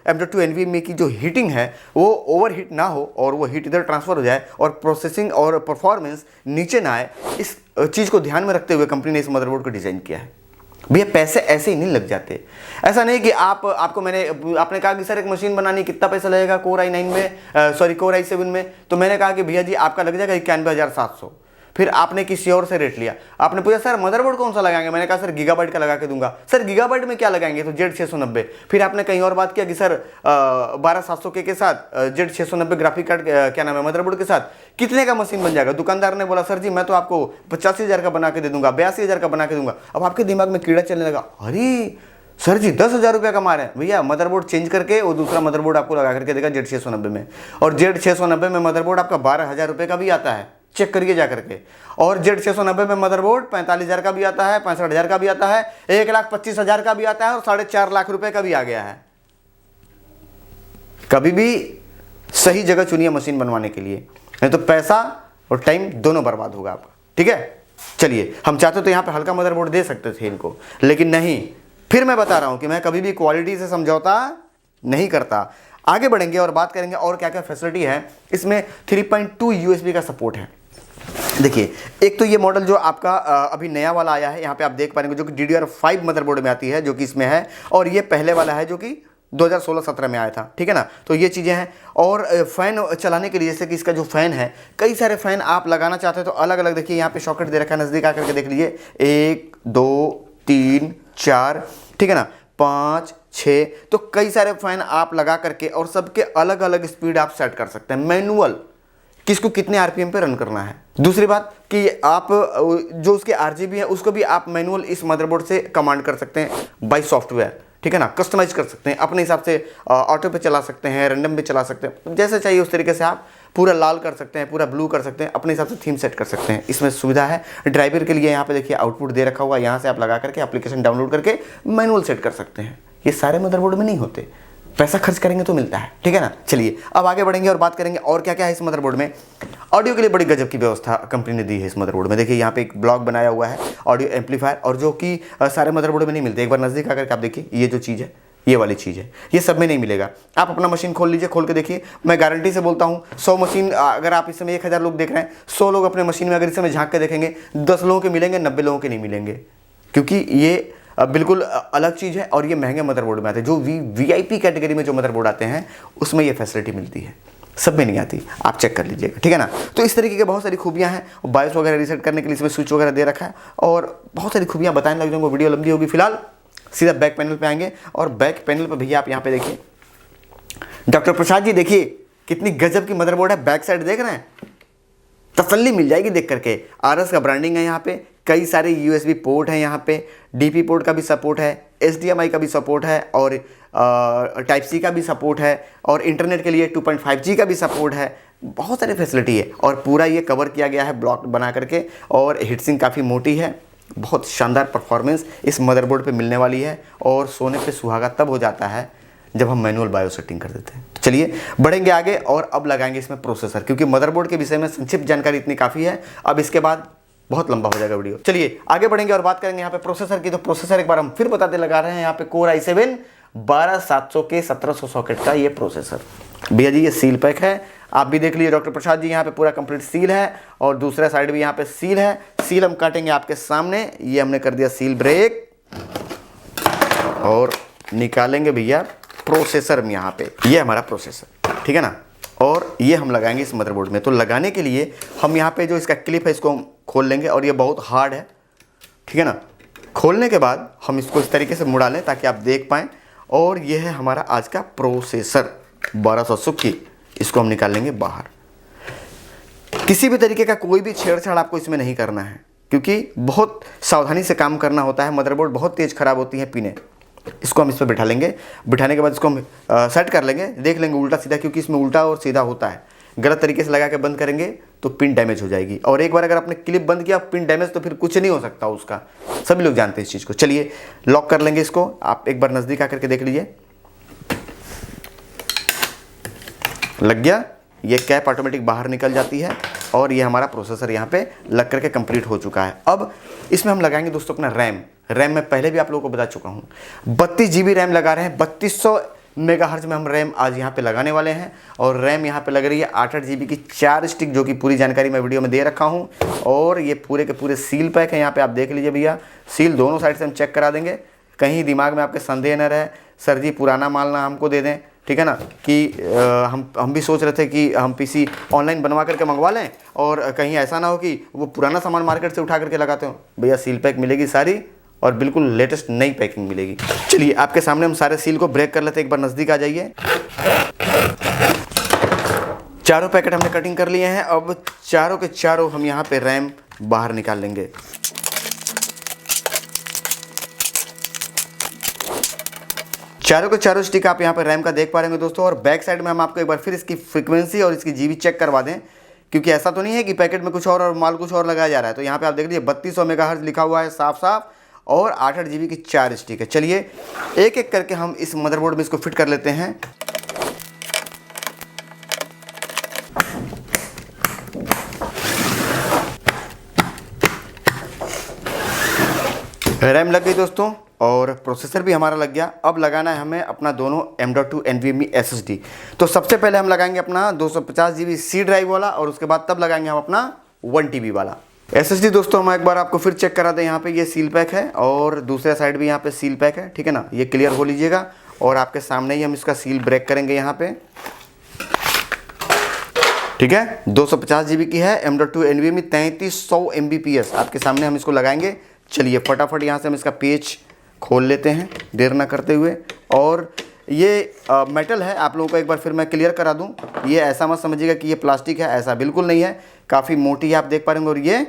M.2 NVMe की जो हीटिंग है वो ओवर हीट ना हो और वो हीट इधर ट्रांसफ़र हो जाए और प्रोसेसिंग और परफॉर्मेंस नीचे ना आए। इस चीज़ को ध्यान में रखते हुए कंपनी ने इस मदरबोर्ड को डिज़ाइन किया है। भैया पैसे ऐसे ही नहीं लग जाते। ऐसा नहीं कि आपने कहा कि सर एक मशीन बनानी कितना पैसा लगेगा Core i9 में, Core i7 में, तो मैंने कहा कि भैया जी आपका लग जाएगा 91,700। फिर आपने किसी और से रेट लिया, आपने पूछा सर मदरबोर्ड कौन सा लगाएंगे, मैंने कहा सर गीगाबाइट का लगा के दूंगा। सर गीगाबाइट में क्या लगाएंगे, तो Z690। फिर आपने कहीं और बात किया कि सर 12700 के साथ Z690 ग्राफिक कार्ड क्या नाम है मदरबोर्ड के साथ कितने का मशीन बन जाएगा। दुकानदार ने बोला सर जी मैं तो आपको 85,000 का बना के दे दूंगा, 82,000 का बना के दूंगा। अब आपके दिमाग में कीड़ा चलने लगा, अरे सर जी 10,000 रुपये कमा रहे हैं। भैया मदरबोर्ड चेंज करके वो दूसरा मदरबोर्ड आपको लगा करके देगा Z690 में, और Z690 में मदरबोर्ड आपका 12,000 रुपये का भी आता है, चेक करिए जा करके। और Z690 में मदरबोर्ड 45,000 का भी आता है, 65,000 का भी आता है, 1,25,000 का भी आता है, और 4.5 लाख रुपए का भी आ गया है। कभी भी सही जगह चुनिए मशीन बनवाने के लिए, नहीं तो पैसा और टाइम दोनों बर्बाद होगा आपका, ठीक है। चलिए, हम चाहते तो यहाँ पे हल्का मदरबोर्ड दे सकते थे इनको, लेकिन नहीं। फिर मैं बता रहा हूँ कि मैं कभी भी क्वालिटी से समझौता नहीं करता। आगे बढ़ेंगे और बात करेंगे और क्या क्या फैसिलिटी है इसमें। 3.2 USB का सपोर्ट है। देखिए, एक तो ये मॉडल जो आपका अभी नया वाला आया है, यहाँ पे आप देख पाएंगे, जो कि DDR5 मदरबोर्ड में आती है, जो कि इसमें है, और ये पहले वाला है जो कि 2016-17 में आया था, ठीक है ना। तो ये चीज़ें हैं। और फ़ैन चलाने के लिए, जैसे कि इसका जो फ़ैन है, कई सारे फ़ैन आप लगाना चाहते हैं तो अलग अलग, देखिए यहाँ पे सॉकेट दे रखा है, नज़दीक आकर के देख लीजिए, 1 2 3 4, ठीक है ना, 5 6, तो कई सारे फ़ैन आप लगा करके और सबके अलग अलग स्पीड आप सेट कर सकते हैं। मैनुअल किसको कितने RPM पे रन करना है। दूसरी बात कि आप जो उसके RGB है उसको भी आप मैनुअल इस मदरबोर्ड से कमांड कर सकते हैं बाय सॉफ्टवेयर, ठीक है ना। कस्टमाइज कर सकते हैं अपने हिसाब से, ऑटो पे चला सकते हैं, रैंडम पे चला सकते हैं, जैसे चाहिए उस तरीके से आप पूरा लाल कर सकते हैं, पूरा ब्लू कर सकते हैं, अपने हिसाब से थीम सेट कर सकते हैं। इसमें सुविधा है। ड्राइवर के लिए यहाँ पे देखिए आउटपुट दे रखा हुआ, यहाँ से आप लगा करके एप्लीकेशन डाउनलोड करके मैनुअल सेट कर सकते हैं। ये सारे मदरबोर्ड में नहीं होते, पैसा खर्च करेंगे तो मिलता है, ठीक है ना। चलिए अब आगे बढ़ेंगे और बात करेंगे और क्या क्या है इस मदरबोर्ड में। ऑडियो के लिए बड़ी गजब की व्यवस्था कंपनी ने दी है इस मदरबोर्ड में। देखिए यहाँ पे एक ब्लॉक बनाया हुआ है ऑडियो एम्पलीफायर, और जो कि सारे मदरबोर्ड में नहीं मिलते। एक बार नज़दीक आकर के आप देखिए, ये जो चीज़ है, ये वाली चीज़ है, ये सब में नहीं मिलेगा। आप अपना मशीन खोल लीजिए, खोल के देखिए, मैं गारंटी से बोलता हूँ 100 मशीन, अगर आप इस समय 1000 लोग देख रहे हैं, 100 लोग अपने मशीन में अगर इस समय झांक के देखेंगे, 10 लोगों के मिलेंगे, 90 लोगों के नहीं मिलेंगे, क्योंकि ये बिल्कुल अलग चीज़ है और ये महंगे मदरबोर्ड में आते हैं। जो VIP कैटेगरी में जो मदरबोर्ड आते हैं उसमें ये फैसिलिटी मिलती है, सब में नहीं आती, आप चेक कर लीजिएगा, ठीक है ना। तो इस तरीके के बहुत सारी खूबियाँ हैं। बायोस वगैरह रीसेट करने के लिए इसमें स्विच वगैरह दे रखा है, और बहुत सारी खूबियाँ बताने लग जाऊँगा, वीडियो लंबी होगी। फिलहाल सीधा बैक पैनल पे आएंगे, और बैक पैनल पे भैया आप यहाँ पे देखिए, डॉक्टर प्रसाद जी देखिए कितनी गजब की मदरबोर्ड है। बैक साइड देख रहे हैं, तसल्ली मिल जाएगी देख करके। RS का ब्रांडिंग है यहाँ पे, कई सारे USB पोर्ट हैं यहाँ पे, DP पोर्ट का भी सपोर्ट है, HDMI का भी सपोर्ट है, और Type C का भी सपोर्ट है, और इंटरनेट के लिए 2.5G का भी सपोर्ट है। बहुत सारी फैसिलिटी है और पूरा ये कवर किया गया है ब्लॉक बना करके और हीटसिंक काफ़ी मोटी है। बहुत शानदार परफॉर्मेंस इस मदरबोर्ड पे मिलने वाली है और सोने पे सुहागा तब हो जाता है जब हम मैनुअल बायो सेटिंग कर देते हैं। चलिए बढ़ेंगे आगे और अब लगाएंगे इसमें प्रोसेसर, क्योंकि मदरबोर्ड के विषय में संक्षिप्त जानकारी इतनी काफ़ी है, अब इसके बाद बहुत लंबा हो जाएगा वीडियो। चलिए आगे बढ़ेंगे और बात करेंगे यहाँ पे प्रोसेसर की। तो प्रोसेसर एक बार हम फिर बताते लगा रहे हैं यहाँ पे कोर i7 12700 के 1700 सॉकेट का ये प्रोसेसर। भैया जी ये सील पैक है, आप भी देख लीजिए। डॉक्टर प्रसाद जी यहाँ पे पूरा कंप्लीट सील है और दूसरा साइड भी यहाँ पे सील है। सील हम काटेंगे आपके सामने, ये हमने कर दिया सील ब्रेक और निकालेंगे भैया प्रोसेसर में यहाँ पे। ये हमारा प्रोसेसर, ठीक है ना, और ये हम लगाएंगे इस मदरबोर्ड में। तो लगाने के लिए हम यहाँ पे जो इसका क्लिप है इसको हम खोल लेंगे और ये बहुत हार्ड है, ठीक है ना। खोलने के बाद हम इसको इस तरीके से मुड़ा लें ताकि आप देख पाएँ। और ये है हमारा आज का प्रोसेसर 1280 की, इसको हम निकाल लेंगे बाहर। किसी भी तरीके का कोई भी छेड़छाड़ आपको इसमें नहीं करना है, क्योंकि बहुत सावधानी से काम करना होता है। मदरबोर्ड बहुत तेज़ खराब होती है पिनें। इसको हम इस पर बिठा लेंगे, बिठाने के बाद इसको हम सेट कर लेंगे, देख लेंगे उल्टा सीधा, क्योंकि इसमें उल्टा और सीधा होता है। गलत तरीके से लगा के बंद करेंगे तो पिन डैमेज हो जाएगी, और एक बार अगर आपने क्लिप बंद किया पिन डैमेज तो फिर कुछ नहीं हो सकता उसका, सभी लोग जानते हैं इस चीज़ को। चलिए लॉक कर लेंगे इसको, आप एक बार नज़दीक आकर के देख लीजिए। लग गया, ये कैप ऑटोमेटिक बाहर निकल जाती है और ये हमारा प्रोसेसर यहाँ पे लग करके कंप्लीट हो चुका है। अब इसमें हम लगाएंगे दोस्तों अपना रैम मैं पहले भी आप लोगों को बता चुका हूँ, 32 GB रैम लगा रहे हैं। 3200 मेगाहर्ट्ज में हम रैम आज यहाँ पे लगाने वाले हैं और रैम यहाँ पे लग रही है 8 GB की 4 स्टिक, जो कि पूरी जानकारी मैं वीडियो में दे रखा हूँ। और ये पूरे के पूरे सील पैक है, यहाँ पे आप देख लीजिए भैया। सील दोनों साइड से हम चेक करा देंगे, कहीं दिमाग में आपके संदेह न रहे सर जी पुराना माल ना हमको दे दें, ठीक है ना, कि हम भी सोच रहे थे कि हम पीसी ऑनलाइन बनवा करके मंगवा लें और कहीं ऐसा ना हो कि वो पुराना सामान मार्केट से उठा करके लगाते हो। भैया सील पैक मिलेगी सारी और बिल्कुल लेटेस्ट नई पैकिंग मिलेगी। चलिए आपके सामने हम सारे सील को ब्रेक कर लेते हैं, एक बार नज़दीक आ जाइए। चारों पैकेट हमने कटिंग कर लिए हैं। अब चारों के चारों हम यहाँ पे रैम बाहर निकाल लेंगे। चारों के चारों स्टिक आप यहाँ पे रैम का देख पा रहे होंगे दोस्तों। और बैक साइड में हम आपको एक बार फिर इसकी फ्रीक्वेंसी और इसकी जीबी चेक करवा दें, क्योंकि ऐसा तो नहीं है कि पैकेट में कुछ और माल कुछ और लगाया जा रहा है। तो यहाँ पे आप देख लीजिए 3200 मेगाहर्ट्ज लिखा हुआ है साफ साफ और 8 GB की 4 स्टिक है। चलिए एक एक करके हम इस मदरबोर्ड में इसको फिट कर लेते हैं। रैम लग गई दोस्तों और प्रोसेसर भी हमारा लग गया। अब लगाना है हमें अपना दोनों M.2 NVMe SSD। तो सबसे पहले हम लगाएंगे अपना 250 GB C ड्राइव वाला और उसके बाद तब लगाएंगे हम अपना 1 TB वाला SSD। दोस्तों हम एक बार आपको फिर चेक करा दें, यहाँ पे ये सील पैक है और दूसरे साइड भी यहाँ पे सील पैक है, ठीक है ना, ये क्लियर हो लीजिएगा। और आपके सामने ही हम इसका सील ब्रेक करेंगे यहाँ पे, ठीक है। 250 GB की है, M.2 NVMe 3300 Mbps आपके सामने हम इसको लगाएंगे। चलिए फटाफट यहाँ से हम इसका पेज खोल लेते हैं देर ना करते हुए। और ये मेटल है, आप लोगों को एक बार फिर मैं क्लियर करा दूं, ये ऐसा मत समझिएगा कि ये प्लास्टिक है, ऐसा बिल्कुल नहीं है, काफ़ी मोटी है आप देख पा रहे होंगे। और ये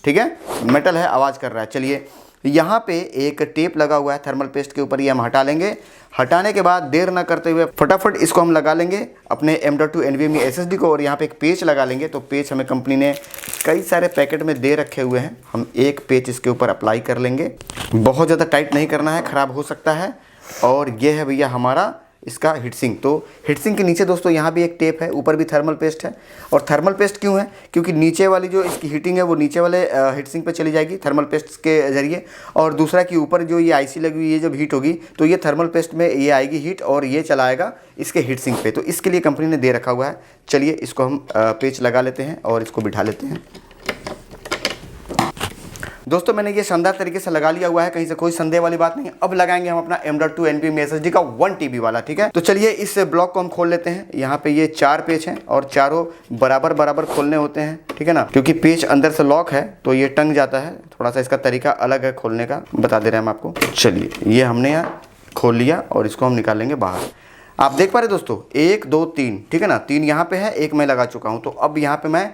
ठीक है मेटल है, आवाज़ कर रहा है। चलिए यहाँ पे एक टेप लगा हुआ है थर्मल पेस्ट के ऊपर, ये हम हटा लेंगे। हटाने के बाद देर ना करते हुए फटाफट इसको हम लगा लेंगे अपने M.2 NVMe SSD को। और यहाँ पे एक पेच लगा लेंगे। तो पेच हमें कंपनी ने कई सारे पैकेट में दे रखे हुए हैं, हम एक पेच इसके ऊपर अप्लाई कर लेंगे। बहुत ज़्यादा टाइट नहीं करना है, ख़राब हो सकता है। और ये है भैया हमारा इसका हीटसिंक। तो हीटसिंक के नीचे दोस्तों यहाँ भी एक टेप है, ऊपर भी थर्मल पेस्ट है। और थर्मल पेस्ट क्यों है, क्योंकि नीचे वाली जो इसकी हीटिंग है वो नीचे वाले हीटसिंक पे चली जाएगी थर्मल पेस्ट के जरिए। और दूसरा कि ऊपर जो ये आईसी लगी हुई है जब हीट होगी तो ये थर्मल पेस्ट में ये आएगी हीट और ये चलाएगा इसके हीटसिंक पे। तो इसके लिए कंपनी ने दे रखा हुआ है। चलिए इसको हम पेच लगा लेते हैं और इसको बिठा लेते हैं। दोस्तों मैंने ये शानदार तरीके से लगा लिया हुआ है, कहीं से कोई संदेह वाली बात नहीं है। अब लगाएंगे हम अपना M.2 NVMe SSD का 1 TB वाला, ठीक है। तो चलिए इस ब्लॉक को हम खोल लेते हैं। यहाँ पे ये 4 पेच हैं और चारों बराबर बराबर खोलने होते हैं, ठीक है ना, क्योंकि पेच अंदर से लॉक है तो ये टंग जाता है। थोड़ा सा इसका तरीका अलग है खोलने का, बता दे रहे हैं हम आपको। चलिए ये हमने यहाँ खोल लिया और इसको हम निकाल लेंगे बाहर। आप देख पा रहे दोस्तों 1 2 3, ठीक है ना, 3 यहाँ पे है, 1 मैं लगा चुका हूँ। तो अब यहाँ पे मैं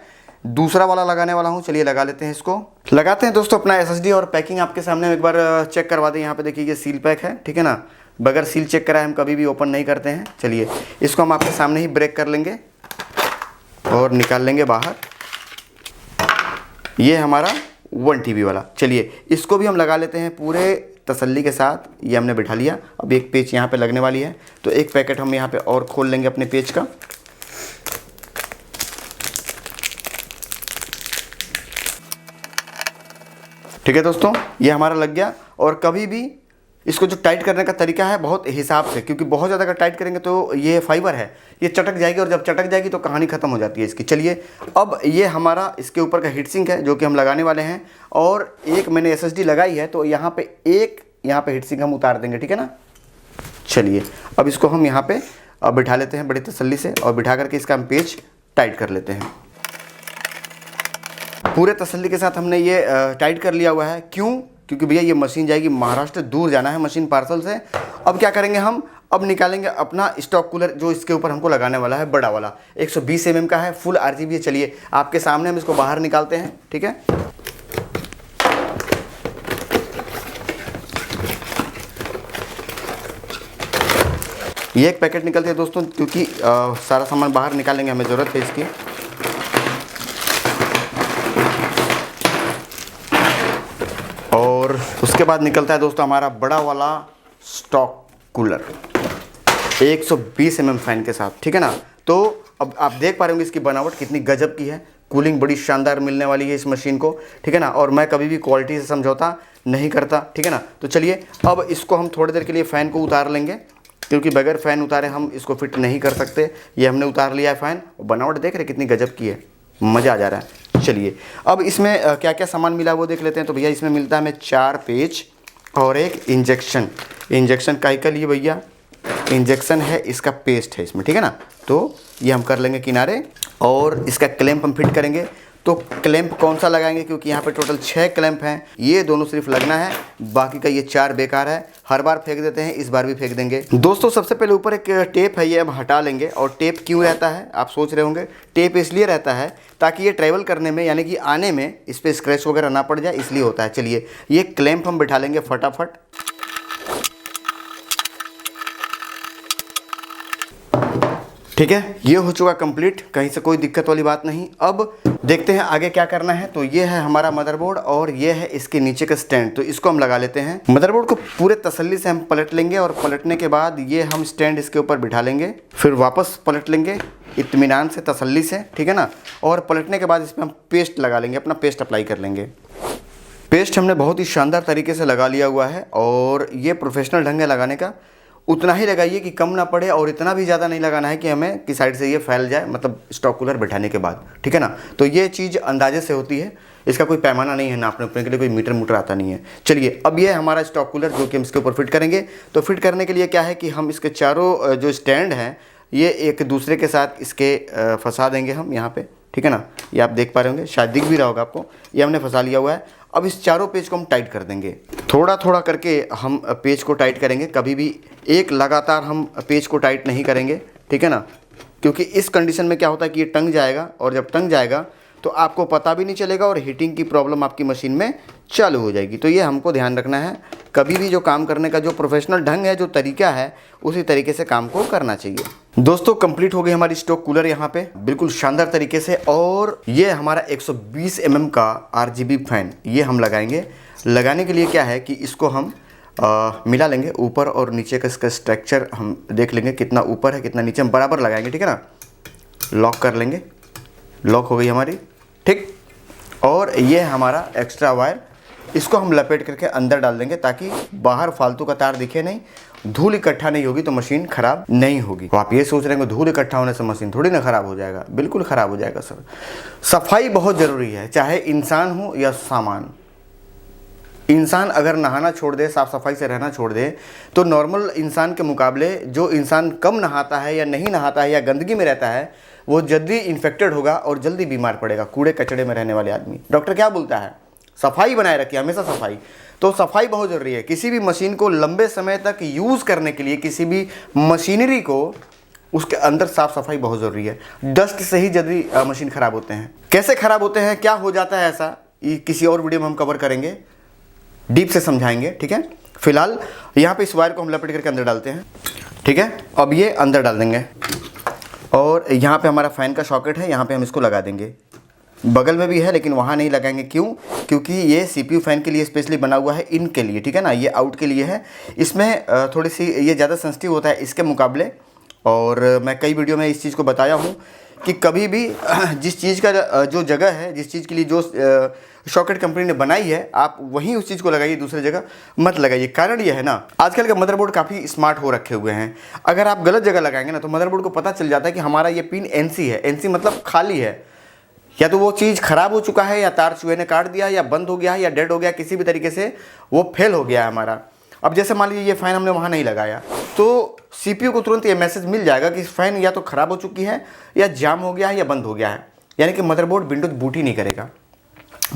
दूसरा वाला लगाने वाला हूँ। चलिए लगा लेते हैं, इसको लगाते हैं दोस्तों अपना SSD। और पैकिंग आपके सामने एक बार चेक करवा दें। यहाँ पे देखिए ये सील पैक है, ठीक है ना, बगैर सील चेक कराए हम कभी भी ओपन नहीं करते हैं। चलिए इसको हम आपके सामने ही ब्रेक कर लेंगे। और निकाल लेंगे बाहर। ये हमारा 1 TB वाला। चलिए इसको भी हम लगा लेते हैं पूरे तसल्ली के साथ। ये हमने बिठा लिया। अब एक पेच यहाँ पे लगने वाली है, तो एक पैकेट हम यहाँ पे और खोल लेंगे अपने पेच का। ठीक है दोस्तों, ये हमारा लग गया। और कभी भी इसको जो टाइट करने का तरीका है बहुत हिसाब से, क्योंकि बहुत ज़्यादा अगर टाइट करेंगे तो ये फाइबर है, ये चटक जाएगी, और जब चटक जाएगी तो कहानी ख़त्म हो जाती है इसकी। चलिए अब ये हमारा इसके ऊपर का हीट सिंक है जो कि हम लगाने वाले हैं, और एक मैंने SSD लगाई है, तो यहाँ पे हीट सिंक हम उतार देंगे। ठीक है ना। चलिए अब इसको हम यहाँ पे बिठा लेते हैं बड़ी तसल्ली से, और बिठा करके इसका हम पेच टाइट कर लेते हैं। पूरे तसल्ली के साथ हमने ये टाइट कर लिया हुआ है। क्यों? क्योंकि भैया ये मशीन जाएगी महाराष्ट्र, दूर जाना है मशीन पार्सल से। अब क्या करेंगे हम, अब निकालेंगे अपना स्टॉक कूलर जो इसके ऊपर हमको लगाने वाला है, बड़ा वाला 120 mm का है, फुल RGB। चलिए आपके सामने हम इसको बाहर निकालते हैं। ठीक है, ये एक पैकेट निकलते हैं दोस्तों, क्योंकि सारा सामान बाहर निकालेंगे, हमें ज़रूरत है इसकी। और उसके बाद निकलता है दोस्तों हमारा बड़ा वाला स्टॉक कूलर 120 mm फैन के साथ। ठीक है ना। तो अब आप देख पा रहे होंगे इसकी बनावट कितनी गजब की है, कूलिंग बड़ी शानदार मिलने वाली है इस मशीन को। ठीक है ना। और मैं कभी भी क्वालिटी से समझौता नहीं करता। ठीक है ना। तो चलिए अब इसको हम थोड़ी देर के लिए फ़ैन को उतार लेंगे, क्योंकि बगैर फ़ैन उतारे हम इसको फिट नहीं कर सकते। ये हमने उतार लिया है फ़ैन। बनावट देख रहे कितनी गजब की है, मज़ा आ जा रहा है। चलिए अब इसमें क्या क्या सामान मिला वो देख लेते हैं। तो भैया इसमें मिलता है हमें 4 पेच और एक इंजेक्शन काहे के लिए भैया, इंजेक्शन है इसका, पेस्ट है इसमें। ठीक है ना। तो ये हम कर लेंगे किनारे, और इसका क्लैंप हम फिट करेंगे। तो क्लैंप कौन सा लगाएंगे, क्योंकि यहाँ पे टोटल 6 क्लैंप हैं, ये दोनों सिर्फ लगना है, बाकी का ये 4 बेकार है। हर बार फेंक देते हैं, इस बार भी फेंक देंगे। दोस्तों सबसे पहले ऊपर एक टेप है, ये अब हटा लेंगे। और टेप क्यों रहता है आप सोच रहे होंगे, टेप इसलिए रहता है ताकि ये ट्रैवल करने में, यानी कि आने में इस पर स्क्रैच वगैरह ना पड़ जाए, इसलिए होता है। चलिए ये क्लैंप हम बिठा लेंगे फटाफट। ठीक है, ये हो चुका कंप्लीट, कहीं से कोई दिक्कत वाली बात नहीं। अब देखते हैं आगे क्या करना है। तो ये है हमारा मदरबोर्ड, और ये है इसके नीचे का स्टैंड, तो इसको हम लगा लेते हैं। मदरबोर्ड को पूरे तसल्ली से हम पलट लेंगे, और पलटने के बाद ये हम स्टैंड इसके ऊपर बिठा लेंगे, फिर वापस पलट लेंगे इत्मीनान से, तसल्ली से। ठीक है ना। और पलटने के बाद इसमें हम पेस्ट लगा लेंगे, अपना पेस्ट अप्लाई कर लेंगे। पेस्ट हमने बहुत ही शानदार तरीके से लगा लिया हुआ है, और ये प्रोफेशनल ढंग है लगाने का। उतना ही लगाइए कि कम ना पड़े, और इतना भी ज़्यादा नहीं लगाना है कि हमें कि साइड से ये फैल जाए, मतलब स्टॉक कूलर बैठाने के बाद। ठीक है ना। तो ये चीज़ अंदाजे से होती है, इसका कोई पैमाना नहीं है, नापने उपने के लिए कोई मीटर मूटर आता नहीं है। चलिए अब ये हमारा स्टॉक कूलर जो कि हम इसके ऊपर फिट करेंगे। तो फिट करने के लिए क्या है कि हम इसके चारों जो स्टैंड हैं ये एक दूसरे के साथ इसके फंसा देंगे हम यहाँ पे। ठीक है ना। ये आप देख पा रहे होंगे, शायद दिख भी रहा होगा आपको, ये हमने फंसा लिया हुआ है। अब इस चारों पेज को हम टाइट कर देंगे, थोड़ा थोड़ा करके हम पेज को टाइट करेंगे, कभी भी एक लगातार हम पेज को टाइट नहीं करेंगे। ठीक है ना। क्योंकि इस कंडीशन में क्या होता है कि ये टंग जाएगा, और जब टंग जाएगा तो आपको पता भी नहीं चलेगा, और हीटिंग की प्रॉब्लम आपकी मशीन में चालू हो जाएगी। तो ये हमको ध्यान रखना है, कभी भी जो काम करने का जो प्रोफेशनल ढंग है, जो तरीका है, उसी तरीके से काम को करना चाहिए। दोस्तों कंप्लीट हो गई हमारी स्टॉक कूलर यहाँ पे बिल्कुल शानदार तरीके से। और ये हमारा 120 mm का RGB फैन ये हम लगाएंगे। लगाने के लिए क्या है कि इसको हम मिला लेंगे, ऊपर और नीचे का इसका स्ट्रक्चर हम देख लेंगे, कितना ऊपर है कितना नीचे, हम बराबर लगाएंगे। ठीक है ना। लॉक कर लेंगे, लॉक हो गई हमारी। ठीक। और ये हमारा एक्स्ट्रा वायर, इसको हम लपेट करके अंदर डाल देंगे, ताकि बाहर फालतू का तार दिखे नहीं, धूल इकट्ठा नहीं होगी तो मशीन खराब नहीं होगी। तो आप ये सोच रहे हैं धूल इकट्ठा होने से मशीन थोड़ी ना खराब हो जाएगा, बिल्कुल खराब हो जाएगा सर। सफाई बहुत ज़रूरी है, चाहे इंसान हो या सामान। इंसान अगर नहाना छोड़ दे, साफ़ सफाई से रहना छोड़ दे, तो नॉर्मल इंसान के मुकाबले जो इंसान कम नहाता है या नहीं नहाता है या गंदगी में रहता है, वो जल्दी इन्फेक्टेड होगा और जल्दी बीमार पड़ेगा। कूड़े कचड़े में रहने वाले आदमी, डॉक्टर क्या बोलता है, सफाई बनाए रखिए, हमेशा सफाई। तो सफाई बहुत ज़रूरी है। किसी भी मशीन को लंबे समय तक यूज़ करने के लिए, किसी भी मशीनरी को, उसके अंदर साफ़ सफाई बहुत ज़रूरी है। डस्ट से ही जल्दी मशीन ख़राब होते हैं। कैसे ख़राब होते हैं, क्या हो जाता है ऐसा, ये किसी और वीडियो में हम कवर करेंगे, डीप से समझाएंगे। ठीक है। फिलहाल यहाँ पे इस वायर को हम लपेट करके अंदर डालते हैं। ठीक है। अब ये अंदर डाल देंगे। और यहाँ पे हमारा फ़ैन का सॉकेट है, यहाँ पे हम इसको लगा देंगे। बगल में भी है लेकिन वहाँ नहीं लगाएंगे, क्यों? क्योंकि ये CPU फ़ैन के लिए स्पेशली बना हुआ है, इन के लिए, ठीक है ना, ये आउट के लिए है। इसमें थोड़ी सी ये ज़्यादा सेंसिटिव होता है इसके मुकाबले। और मैं कई वीडियो में इस चीज़ को बताया हूँ कि कभी भी जिस चीज़ का जो जगह है, जिस चीज़ के लिए जो सॉकेट कंपनी ने बनाई है, आप वहीं उस चीज़ को लगाइए, दूसरी जगह मत लगाइए। कारण ये है ना, आजकल के मदरबोर्ड काफ़ी स्मार्ट हो रखे हुए हैं। अगर आप गलत जगह लगाएंगे ना तो मदरबोर्ड को पता चल जाता है कि हमारा ये पिन NC है। NC मतलब खाली है, या तो वो चीज़ ख़राब हो चुका है, या तार चूहे ने काट दिया, या बंद हो गया है, या डेड हो गया, किसी भी तरीके से वो फेल हो गया है हमारा। अब जैसे मान लीजिए ये फ़ैन हमने वहाँ नहीं लगाया तो CPU को तुरंत ये मैसेज मिल जाएगा कि फ़ैन या तो ख़राब हो चुकी है, या जाम हो गया है, या बंद हो गया है। यानी कि मदरबोर्ड विंडोज बूट ही नहीं करेगा।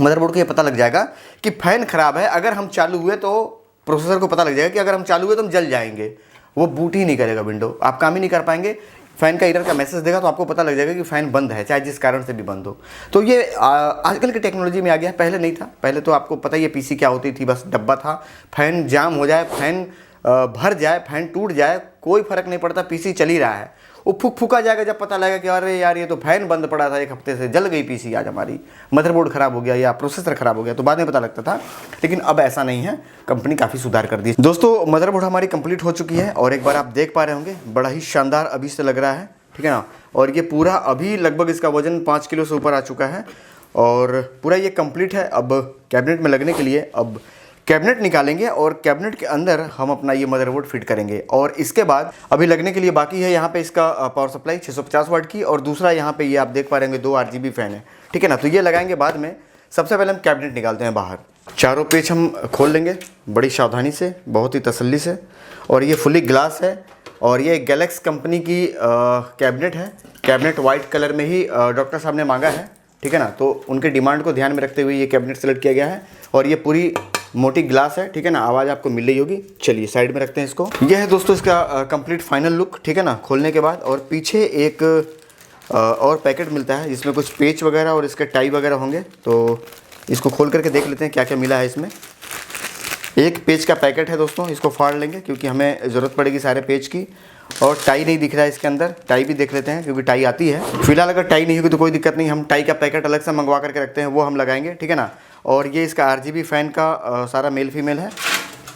मदरबोर्ड को ये पता लग जाएगा कि फ़ैन ख़राब है। अगर हम चालू हुए तो प्रोसेसर को पता लग जाएगा कि अगर हम चालू हुए तो हम जल जाएंगे, वो बूट ही नहीं करेगा विंडो, आप काम ही नहीं कर पाएंगे। फ़ैन का एरर का मैसेज देगा तो आपको पता लग जाएगा कि फ़ैन बंद है, चाहे जिस कारण से भी बंद हो। तो ये आजकल की टेक्नोलॉजी में आ गया है, पहले नहीं था। पहले तो आपको पता ही है PC क्या होती थी, बस डब्बा था। फ़ैन जाम हो जाए, फ़ैन भर जाए, फ़ैन टूट जाए, कोई फ़र्क नहीं पड़ता, PC चल ही रहा है। वो फूका जाएगा जब पता लगेगा कि अरे यार ये तो फ़ैन बंद पड़ा था 1 हफ्ते से, जल गई PC आज हमारी, मदरबोर्ड ख़राब हो गया या प्रोसेसर ख़राब हो गया, तो बाद में पता लगता था। लेकिन अब ऐसा नहीं है, कंपनी काफ़ी सुधार कर दी। दोस्तों मदरबोर्ड हमारी कंप्लीट हो चुकी है और एक बार आप देख पा रहे होंगे, बड़ा ही शानदार अभी से लग रहा है, ठीक है ना। और ये पूरा अभी लगभग इसका वजन 5 किलो से ऊपर आ चुका है और पूरा ये कंप्लीट है। अब कैबिनेट में लगने के लिए अब कैबिनेट निकालेंगे और कैबिनेट के अंदर हम अपना ये मदरबोर्ड फिट करेंगे। और इसके बाद अभी लगने के लिए बाकी है यहाँ पे इसका पावर सप्लाई 650 वाट की, और दूसरा यहाँ पे ये आप देख पा रहे होंगे 2 RGB फ़ैन है, ठीक है ना। तो ये लगाएंगे बाद में। सबसे पहले हम कैबिनेट निकालते हैं बाहर। चारों पेच हम खोल लेंगे बड़ी सावधानी से, बहुत ही तसल्ली से। और ये फुली ग्लास है और ये गैलेक्स कंपनी की कैबिनेट है। कैबिनेट वाइट कलर में ही डॉक्टर साहब ने मांगा है, ठीक है ना। तो उनके डिमांड को ध्यान में रखते हुए ये कैबिनेट सेलेक्ट किया गया है। और ये पूरी मोटी ग्लास है, ठीक है ना। आवाज़ आपको मिल रही होगी। चलिए साइड में रखते हैं इसको। यह है दोस्तों इसका कंप्लीट फाइनल लुक, ठीक है ना, खोलने के बाद। और पीछे एक और पैकेट मिलता है जिसमें कुछ पेच वगैरह और इसके टाई वगैरह होंगे। तो इसको खोल करके देख लेते हैं क्या क्या मिला है इसमें। एक पेच का पैकेट है दोस्तों, इसको फाड़ लेंगे क्योंकि हमें ज़रूरत पड़ेगी सारे पेच की। और टाई नहीं दिख रहा है इसके अंदर, टाई भी देख लेते हैं क्योंकि टाई आती है। फिलहाल अगर टाई नहीं होगी तो कोई दिक्कत नहीं, हम टाई का पैकेट अलग से मंगवा करके रखते हैं, वो हम लगाएंगे, ठीक है ना। और ये इसका RGB फ़ैन का सारा मेल फीमेल है।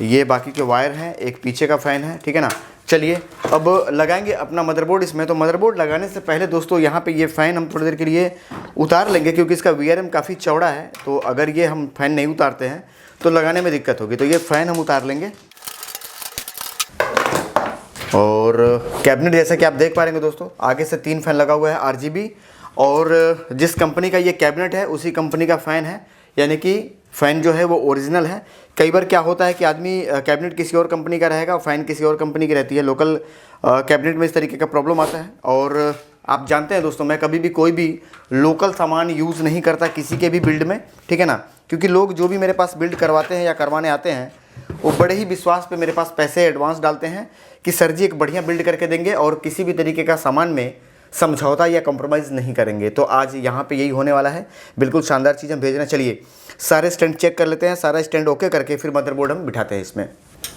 ये बाकी के वायर हैं, एक पीछे का फ़ैन है, ठीक है ना। चलिए अब लगाएंगे अपना मदरबोर्ड इसमें। तो मदरबोर्ड लगाने से पहले दोस्तों यहाँ पे ये फ़ैन हम थोड़ी देर के लिए उतार लेंगे क्योंकि इसका VRM काफ़ी चौड़ा है। तो अगर ये हम फ़ैन नहीं उतारते हैं तो लगाने में दिक्कत होगी। तो ये फ़ैन हम उतार लेंगे। और कैबिनेट जैसा कि आप देख पा रहे हैं दोस्तों, आगे से 3 फ़ैन लगा हुआ है RGB। और जिस कंपनी का ये कैबिनेट है उसी कंपनी का फ़ैन है, यानी कि फ़ैन जो है वो ओरिजिनल है। कई बार क्या होता है कि आदमी कैबिनेट किसी और कंपनी का रहेगा और फ़ैन किसी और कंपनी की रहती है। लोकल कैबिनेट में इस तरीके का प्रॉब्लम आता है। और आप जानते हैं दोस्तों, मैं कभी भी कोई भी लोकल सामान यूज़ नहीं करता किसी के भी बिल्ड में, ठीक है ना। क्योंकि लोग जो भी मेरे पास बिल्ड करवाते हैं या करवाने आते हैं वो बड़े ही विश्वास पे मेरे पास पैसे एडवांस डालते हैं कि सर जी एक बढ़िया बिल्ड करके देंगे और किसी भी तरीके का सामान में समझौता या कॉम्प्रोमाइज़ नहीं करेंगे। तो आज यहाँ पे यही होने वाला है, बिल्कुल शानदार चीज़ हम भेजना। चलिए सारे स्टैंड चेक कर लेते हैं, सारा स्टैंड ओके करके फिर मदरबोर्ड हम बिठाते हैं इसमें।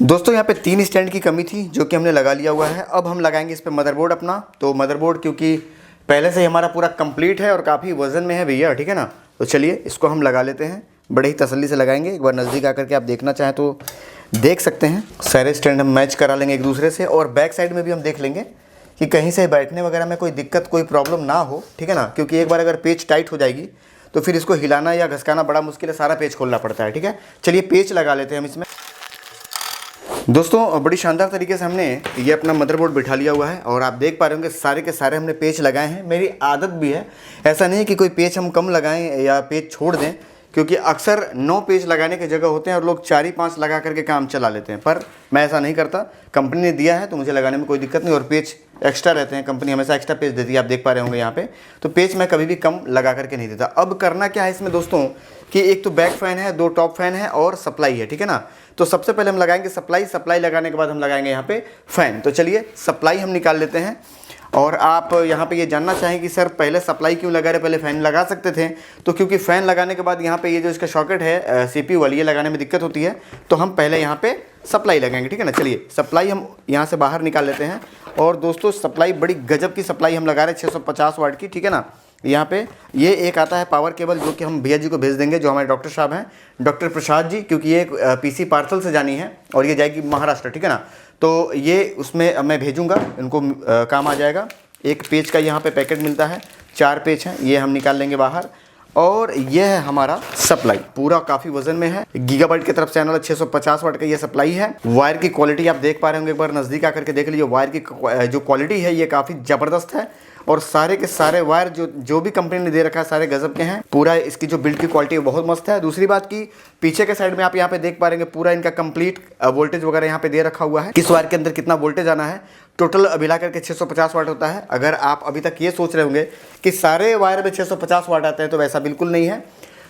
दोस्तों यहाँ पे 3 स्टैंड की कमी थी जो कि हमने लगा लिया हुआ है। अब हम लगाएंगे इस पर मदरबोर्ड अपना। तो मदरबोर्ड क्योंकि पहले से ही हमारा पूरा कंप्लीट है और काफ़ी वजन में है भैया, ठीक है ना। तो चलिए इसको हम लगा लेते हैं, बड़े ही तसल्ली से लगाएंगे। एक बार नज़दीक आकर के आप देखना चाहें तो देख सकते हैं। सारे स्टैंड हम मैच करा लेंगे एक दूसरे से। और बैक साइड में भी हम देख लेंगे कि कहीं से बैठने वगैरह में कोई दिक्कत, कोई प्रॉब्लम ना हो, ठीक है ना। क्योंकि एक बार अगर पेच टाइट हो जाएगी तो फिर इसको हिलाना या घसकाना बड़ा मुश्किल है, सारा पेच खोलना पड़ता है, ठीक है। चलिए पेच लगा लेते हैं हम इसमें। दोस्तों बड़ी शानदार तरीके से हमने ये अपना मदरबोर्ड बिठा लिया हुआ है और आप देख पा रहे होंगे सारे के सारे हमने पेच लगाए हैं। मेरी आदत भी है, ऐसा नहीं है कि कोई पेच हम कम लगाएं या पेच छोड़ दें, क्योंकि अक्सर 9 पेच लगाने की जगह होते हैं और लोग 4 ही 5 लगा करके काम चला लेते हैं। पर मैं ऐसा नहीं करता, कंपनी ने दिया है तो मुझे लगाने में कोई दिक्कत नहीं। और पेच एक्स्ट्रा रहते हैं, कंपनी हमेशा एक्स्ट्रा पेच देती है, आप देख पा रहे होंगे यहाँ पे। तो पेच मैं कभी भी कम लगा करके नहीं देता। अब करना क्या है इसमें दोस्तों कि एक तो बैक फ़ैन है, 2 टॉप फैन है और सप्लाई है, ठीक है ना। तो सबसे पहले हम लगाएंगे सप्लाई लगाने के बाद हम लगाएंगे यहाँ पे फ़ैन। तो चलिए सप्लाई हम निकाल लेते हैं। और आप यहाँ पे ये जानना चाहें कि सर पहले सप्लाई क्यों लगा रहे, पहले फ़ैन लगा सकते थे, तो क्योंकि फ़ैन लगाने के बाद यहाँ पे ये जो इसका सॉकेट है CPU वाली, ये लगाने में दिक्कत होती है, तो हम पहले यहाँ पे सप्लाई लगाएंगे, ठीक है ना। चलिए सप्लाई हम यहाँ से बाहर निकाल लेते हैं। और दोस्तों सप्लाई बड़ी गजब की सप्लाई हम लगा रहे हैं 650 वाट की, ठीक है ना। यहाँ पे ये एक आता है पावर केबल जो कि हम भैया जी को भेज देंगे, जो हमारे डॉक्टर साहब हैं, डॉक्टर प्रसाद जी, क्योंकि ये PC पार्सल से जानी है और ये जाएगी महाराष्ट्र, ठीक है ना। तो ये उसमें मैं भेजूँगा, इनको काम आ जाएगा। एक पेज का यहाँ पे पैकेट मिलता है, 4 पेज हैं, ये हम निकाल लेंगे बाहर। और ये है हमारा सप्लाई, पूरा काफ़ी वजन में है, गीगाबाइट की तरफ से आने वाला 650 वाट का ये सप्लाई है। वायर की क्वालिटी आप देख पा रहे होंगे, एक बार नज़दीक आकर के देख लीजिए। वायर की जो क्वालिटी है ये काफ़ी ज़बरदस्त है और सारे के सारे वायर जो भी कंपनी ने दे रखा है सारे गजब के हैं। पूरा इसकी जो बिल्ड की क्वालिटी है बहुत मस्त है। दूसरी बात की पीछे के साइड में आप यहाँ पे देख पा रहे हैं, पूरा इनका कंप्लीट वोल्टेज वगैरह यहाँ पे दे रखा हुआ है, किस वायर के अंदर कितना वोल्टेज आना है। टोटल मिला करके 650 वाट होता है। अगर आप अभी तक ये सोच रहे होंगे कि सारे वायर में 650 वाट आते हैं, तो वैसा बिल्कुल नहीं है।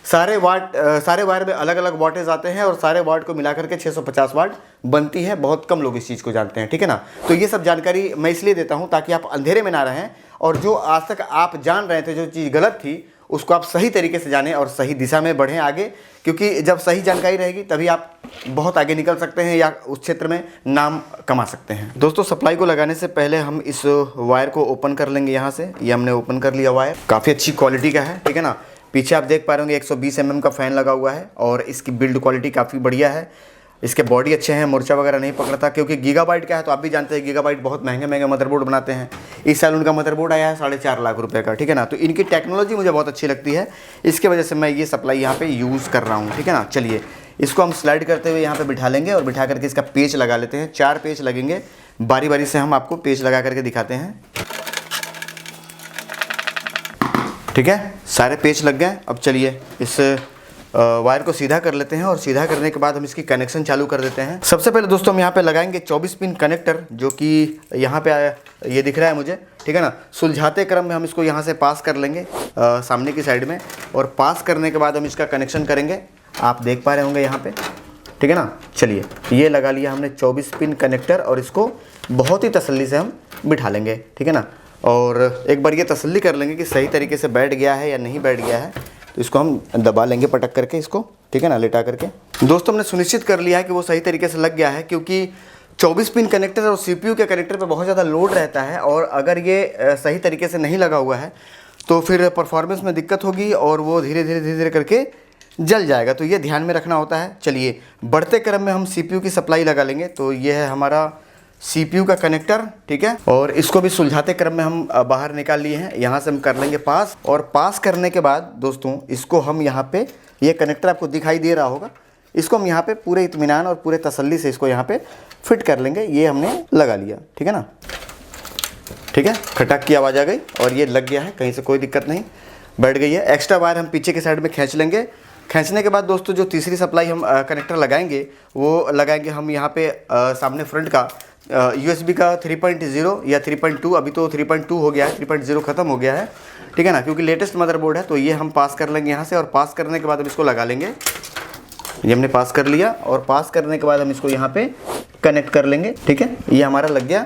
सारे वायर में अलग अलग वाटेज आते हैं और सारे वाट को मिलाकर के 650 वाट बनती है। बहुत कम लोग इस चीज़ को जानते हैं, ठीक है ना। तो ये सब जानकारी मैं इसलिए देता हूँ ताकि आप अंधेरे में ना रहें और जो आज तक आप जान रहे थे जो चीज़ गलत थी उसको आप सही तरीके से जानें और सही दिशा में बढ़ें आगे, क्योंकि जब सही जानकारी रहेगी तभी आप बहुत आगे निकल सकते हैं या उस क्षेत्र में नाम कमा सकते हैं। दोस्तों सप्लाई को लगाने से पहले हम इस वायर को ओपन कर लेंगे यहाँ से। ये हमने ओपन कर लिया वायर, काफ़ी अच्छी क्वालिटी का है, ठीक है ना। पीछे आप देख पा रहे होंगे 120 mm का फ़ैन लगा हुआ है और इसकी बिल्ड क्वालिटी काफ़ी बढ़िया है। इसके बॉडी अच्छे हैं, मोर्चा वगैरह नहीं पकड़ता, क्योंकि गीगाबाइट का है तो आप भी जानते हैं गीगाबाइट बहुत महंगे मदरबोर्ड बनाते हैं। इस साल उनका मदरबोर्ड आया है 4.5 लाख रुपए का, ठीक है ना। तो इनकी टेक्नोलॉजी मुझे बहुत अच्छी लगती है, इसके वजह से मैं ये सप्लाई यहाँ पे यूज़ कर रहा हूँ, ठीक है ना। चलिए इसको हम स्लाइड करते हुए यहाँ पे बिठा लेंगे और बिठा करके इसका पेच लगा लेते हैं। 4 पेच लगेंगे, बारी बारी से हम आपको पेच लगा करके दिखाते हैं, ठीक है। सारे पेच लग गए। अब चलिए इस वायर को सीधा कर लेते हैं और सीधा करने के बाद हम इसकी कनेक्शन चालू कर देते हैं। सबसे पहले दोस्तों हम यहाँ पे लगाएंगे 24 पिन कनेक्टर, जो कि यहाँ पे ये दिख रहा है मुझे, ठीक है ना। सुलझाते क्रम में हम इसको यहाँ से पास कर लेंगे सामने की साइड में, और पास करने के बाद हम इसका कनेक्शन करेंगे। आप देख पा रहे होंगे यहाँ पे, ठीक है ना। चलिए ये लगा लिया हमने 24 पिन कनेक्टर और इसको बहुत ही तसल्ली से हम बिठा लेंगे, ठीक है ना। और एक बार ये तसल्ली कर लेंगे कि सही तरीके से बैठ गया है या नहीं बैठ गया है, तो इसको हम दबा लेंगे पटक करके इसको, ठीक है ना, लेटा करके। दोस्तों हमने सुनिश्चित कर लिया है कि वो सही तरीके से लग गया है, क्योंकि 24 पिन कनेक्टर और CPU के कनेक्टर पे बहुत ज़्यादा लोड रहता है और अगर ये सही तरीके से नहीं लगा हुआ है तो फिर परफॉर्मेंस में दिक्कत होगी और वो धीरे धीरे करके जल जाएगा। तो ये ध्यान में रखना होता है। चलिए बढ़ते क्रम में हम CPU की सप्लाई लगा लेंगे। तो ये है हमारा CPU का कनेक्टर, ठीक है। और इसको भी सुलझाते क्रम में हम बाहर निकाल लिए हैं। यहाँ से हम कर लेंगे पास, और पास करने के बाद दोस्तों इसको हम यहाँ पे, ये कनेक्टर आपको दिखाई दे रहा होगा, इसको हम यहाँ पे पूरे इत्मीनान और पूरे तसल्ली से इसको यहाँ पे फिट कर लेंगे। ये हमने लगा लिया, ठीक है ना, ठीक है। खटक की आवाज़ आ गई और ये लग गया है, कहीं से कोई दिक्कत नहीं, बैठ गई है। एक्स्ट्रा वायर हम पीछे के साइड में खींच लेंगे। खींचने के बाद दोस्तों जो तीसरी सप्लाई हम कनेक्टर लगाएंगे वो लगाएंगे हम यहाँ पे सामने फ्रंट का USB का 3.0 या 3.2, अभी तो 3.2 हो गया है, 3.0 ख़त्म हो गया है, ठीक है ना, क्योंकि लेटेस्ट मदरबोर्ड है। तो ये हम पास कर लेंगे यहाँ से, और पास करने के बाद हम इसको लगा लेंगे। ये हमने पास कर लिया और पास करने के बाद हम इसको यहाँ पे कनेक्ट कर लेंगे, ठीक है। ये हमारा लग गया।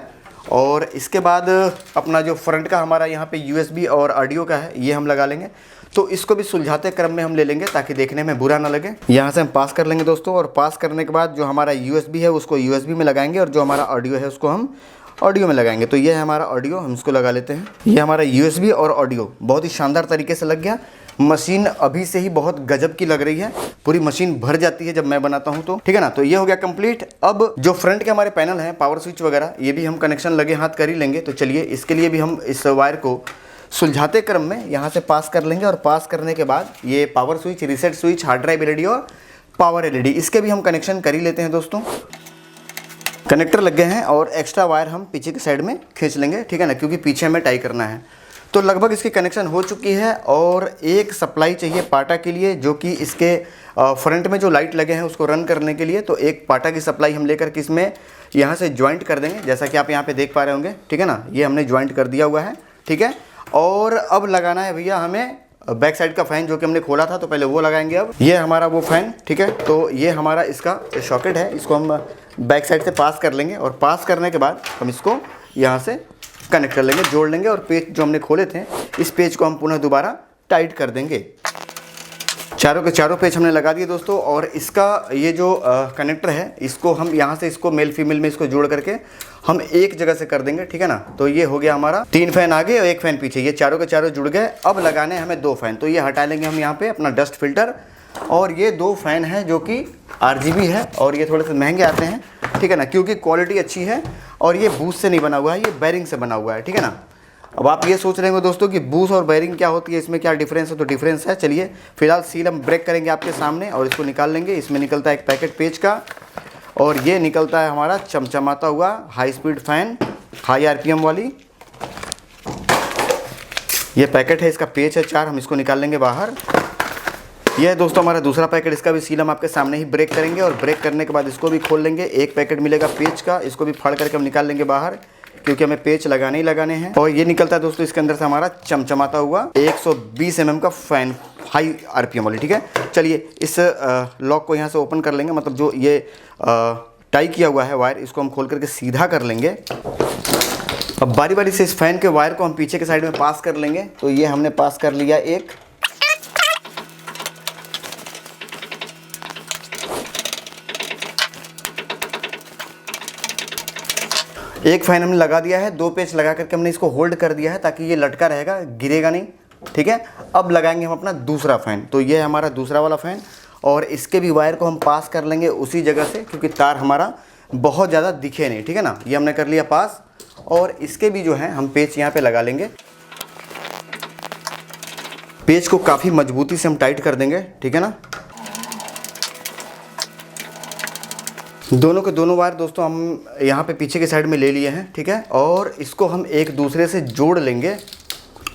और इसके बाद अपना जो फ्रंट का हमारा यहाँ पे USB और ऑडियो का है ये हम लगा लेंगे। तो इसको भी सुलझाते क्रम में हम ले लेंगे ताकि देखने में बुरा ना लगे। यहाँ से हम पास कर लेंगे दोस्तों, और पास करने के बाद जो हमारा USB है उसको USB में लगाएंगे और जो हमारा ऑडियो है उसको हम ऑडियो में लगाएंगे। तो ये है हमारा ऑडियो, हम इसको लगा लेते हैं। ये हमारा USB और ऑडियो बहुत ही शानदार तरीके से लग गया। मशीन अभी से ही बहुत गजब की लग रही है, पूरी मशीन भर जाती है जब मैं बनाता हूं तो, ठीक है ना। तो ये हो गया कंप्लीट। अब जो फ्रंट के हमारे पैनल हैं, पावर स्विच वगैरह, ये भी हम कनेक्शन लगे हाथ कर ही लेंगे। तो चलिए इसके लिए भी हम इस वायर को सुलझाते क्रम में यहाँ से पास कर लेंगे, और पास करने के बाद ये power switch, reset switch, hard drive LED और पावर LED, इसके भी हम कनेक्शन कर ही लेते हैं दोस्तों। कनेक्टर लग गए हैं और एक्स्ट्रा वायर हम पीछे की साइड में खींच लेंगे, ठीक है ना, क्योंकि पीछे हमें टाई करना है। तो लगभग इसकी कनेक्शन हो चुकी है, और एक सप्लाई चाहिए पाटा के लिए, जो कि इसके फ्रंट में जो लाइट लगे हैं उसको रन करने के लिए। तो एक पाटा की सप्लाई हम लेकर के इसमें यहाँ से ज्वाइंट कर देंगे, जैसा कि आप यहाँ पे देख पा रहे होंगे, ठीक है ना। ये हमने ज्वाइंट कर दिया हुआ है, ठीक है। और अब लगाना है भैया हमें बैक साइड का फ़ैन, जो कि हमने खोला था, तो पहले वो लगाएंगे। अब ये हमारा वो फ़ैन, ठीक है। तो ये हमारा इसका सॉकेट है, इसको हम बैक साइड से पास कर लेंगे, और पास करने के बाद हम इसको यहाँ से कनेक्ट कर लेंगे, जोड़ लेंगे और पेच जो हमने खोले थे इस पेच को हम पुनः दोबारा टाइट कर देंगे। चारों के चारों पेच हमने लगा दिए दोस्तों। और इसका ये जो कनेक्टर है इसको हम यहाँ से इसको मेल फीमेल में इसको जोड़ करके हम एक जगह से कर देंगे, ठीक है ना। तो ये हो गया हमारा 3 फैन आगे और 1 फैन पीछे, ये चारों के चारों जुड़ गए। अब लगाने हमें 2 फैन, तो ये हटा लेंगे हम यहाँ पे अपना डस्ट फिल्टर। और ये 2 फैन हैं जो कि RGB है और ये थोड़े से महंगे आते हैं, ठीक है ना, क्योंकि क्वालिटी अच्छी है और ये बूस्ट से नहीं बना हुआ है, ये बेरिंग से बना हुआ है, ठीक है ना। अब आप ये सोच रहे होंगे दोस्तों कि बूस्ट और बेरिंग क्या होती है, इसमें क्या डिफरेंस है, तो डिफरेंस है। चलिए फिलहाल सील हम ब्रेक करेंगे आपके सामने और इसको निकाल लेंगे। इसमें निकलता है एक पैकेट पेच का और ये निकलता है हमारा चमचमाता हुआ high speed fan, high RPM वाली ये पैकेट है। इसका पेच है 4, हम इसको निकाल लेंगे बाहर। यह है दोस्तों हमारा दूसरा पैकेट, इसका भी सील हम आपके सामने ही ब्रेक करेंगे और ब्रेक करने के बाद इसको भी खोल लेंगे। एक पैकेट मिलेगा पेच का, इसको भी फाड़ करके हम निकाल लेंगे बाहर क्योंकि हमें पेच लगाने ही लगाने हैं। और ये निकलता है दोस्तों इसके अंदर से हमारा चमचमाता हुआ 120 mm का फैन, हाई RPM वाली, ठीक है। चलिए इस लॉक को यहाँ से ओपन कर लेंगे, मतलब जो ये टाई किया हुआ है वायर इसको हम खोल करके सीधा कर लेंगे। अब बारी बारी से इस फैन के वायर को हम पीछे के साइड में पास कर लेंगे। तो ये हमने पास कर लिया एक, फैन हमने लगा दिया है। 2 पेच लगा करके हमने इसको होल्ड कर दिया है ताकि ये लटका रहेगा, गिरेगा नहीं, ठीक है। अब लगाएंगे हम अपना दूसरा फैन, तो ये है हमारा दूसरा वाला फैन और इसके भी वायर को हम पास कर लेंगे उसी जगह से क्योंकि तार हमारा बहुत ज़्यादा दिखे नहीं, ठीक है ना। ये हमने कर लिया पास और इसके भी जो है हम पेच यहाँ पे लगा लेंगे। पेच को काफ़ी मजबूती से हम टाइट कर देंगे, ठीक है ना। दोनों के दोनों वायर दोस्तों हम यहाँ पे पीछे के साइड में ले लिए हैं, ठीक है। और इसको हम एक दूसरे से जोड़ लेंगे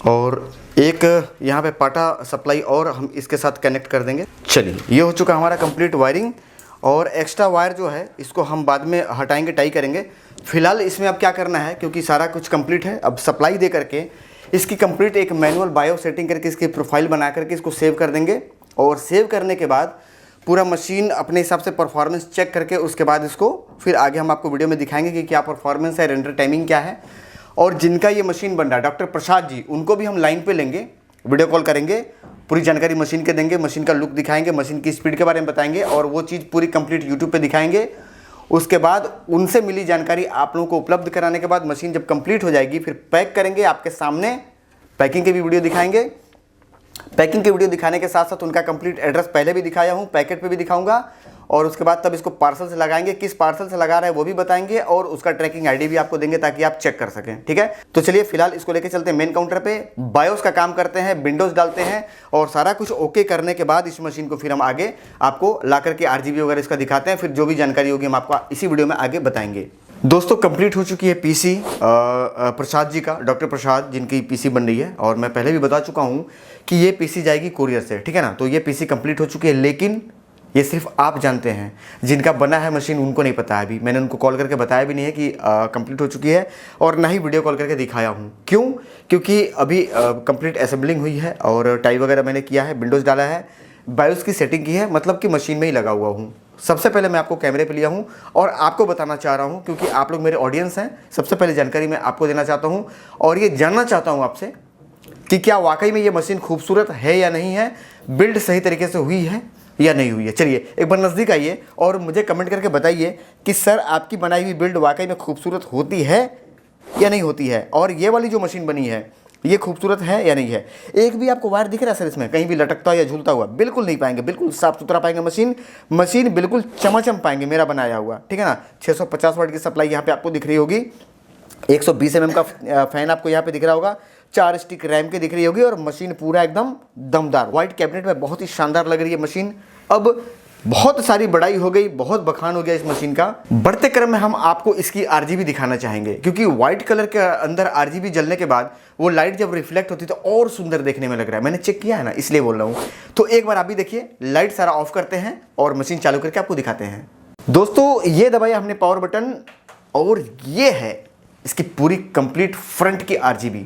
और एक यहाँ पे पाटा सप्लाई और हम इसके साथ कनेक्ट कर देंगे। चलिए ये हो चुका हमारा कंप्लीट वायरिंग और एक्स्ट्रा वायर जो है इसको हम बाद में हटाएंगे, टाई करेंगे। फिलहाल इसमें अब क्या करना है, क्योंकि सारा कुछ कंप्लीट है, अब सप्लाई दे करके इसकी कंप्लीट एक मैनुअल बायो सेटिंग करके इसकी प्रोफाइल बना करके इसको सेव कर देंगे। और सेव करने के बाद पूरा मशीन अपने हिसाब से परफॉर्मेंस चेक करके उसके बाद इसको फिर आगे हम आपको वीडियो में दिखाएंगे कि क्या परफॉर्मेंस है, रेंडर टाइमिंग क्या है। और जिनका ये मशीन बन रहा है डॉक्टर प्रसाद जी, उनको भी हम लाइन पे लेंगे, वीडियो कॉल करेंगे, पूरी जानकारी मशीन के देंगे, मशीन का लुक दिखाएंगे, मशीन की स्पीड के बारे में बताएंगे और वो चीज़ पूरी कंप्लीट यूट्यूब पे दिखाएंगे। उसके बाद उनसे मिली जानकारी आप लोगों को उपलब्ध कराने के बाद मशीन जब कंप्लीट हो जाएगी फिर पैक करेंगे आपके सामने, पैकिंग की भी वीडियो दिखाएंगे। पैकिंग की वीडियो दिखाने के साथ साथ उनका कंप्लीट एड्रेस पहले भी दिखाया हूँ, पैकेट पे भी दिखाऊंगा। और उसके बाद तब इसको पार्सल से लगाएंगे, किस पार्सल से लगा रहा है वो भी बताएंगे और उसका ट्रैकिंग आईडी भी आपको देंगे ताकि आप चेक कर सकें, ठीक है। तो चलिए फिलहाल इसको लेके चलते हैं मेन काउंटर पे, बायोस का काम करते हैं, विंडोज डालते हैं और सारा कुछ ओके करने के बाद इस मशीन को फिर हम आगे आपको ला करके RGB वगैरह इसका दिखाते हैं। फिर जो भी जानकारी होगी हम आपको इसी वीडियो में आगे बताएंगे। दोस्तों कंप्लीट हो चुकी है पीसी प्रसाद जी का, डॉक्टर प्रसाद जिनकी पीसी बन रही है। और मैं पहले भी बता चुका हूँ कि ये पीसी जाएगी कुरियर से, ठीक है ना। तो ये पीसी कंप्लीट हो चुकी है, लेकिन ये सिर्फ आप जानते हैं, जिनका बना है मशीन उनको नहीं पता है। अभी मैंने उनको कॉल करके बताया भी नहीं है कि कंप्लीट हो चुकी है और ना ही वीडियो कॉल करके दिखाया हूँ। क्यों? क्योंकि अभी कंप्लीट असेंबलिंग हुई है और टाई वगैरह मैंने किया है, विंडोज़ डाला है, बायोस की सेटिंग की है, मतलब कि मशीन में ही लगा हुआ हूँ। सबसे पहले मैं आपको कैमरे पे लिया हूँ और आपको बताना चाह रहा हूँ क्योंकि आप लोग मेरे ऑडियंस हैं। सबसे पहले जानकारी मैं आपको देना चाहता हूँ और ये जानना चाहता हूँ आपसे कि क्या वाकई में ये मशीन खूबसूरत है या नहीं है, बिल्ड सही तरीके से हुई है या नहीं हुई है। चलिए एक बार नज़दीक आइए और मुझे कमेंट करके बताइए कि सर आपकी बनाई हुई बिल्ड वाकई में खूबसूरत होती है या नहीं होती है, और ये वाली जो मशीन बनी है ये खूबसूरत है या नहीं है। एक भी आपको वायर दिख रहा है सर इसमें कहीं भी लटकता या झूलता हुआ? बिल्कुल नहीं पाएंगे, बिल्कुल साफ सुथरा पाएंगे मशीन बिल्कुल चमाचम पाएंगे मेरा बनाया हुआ, ठीक है ना। 650 वाट की सप्लाई यहाँ पे आपको दिख रही होगी, 120 mm का फैन आपको यहाँ पे दिख रहा होगा, 4 स्टिक रैम के दिख रही होगी और मशीन पूरा एकदम दमदार व्हाइट कैबिनेट में बहुत ही शानदार लग रही है मशीन। अब बहुत सारी बड़ाई हो गई, बहुत बखान हो गया इस मशीन का। बढ़ते क्रम में हम आपको इसकी RGB दिखाना चाहेंगे क्योंकि व्हाइट कलर के अंदर RGB जलने के बाद वो लाइट जब रिफ्लेक्ट होती है तो और सुंदर देखने में लग रहा है। मैंने चेक किया है ना, इसलिए बोल रहा हूँ। तो एक बार आप भी देखिए, लाइट सारा ऑफ करते हैं और मशीन चालू करके आपको दिखाते हैं। दोस्तों ये दबाया हमने पावर बटन और ये है इसकी पूरी कंप्लीट फ्रंट की RGB।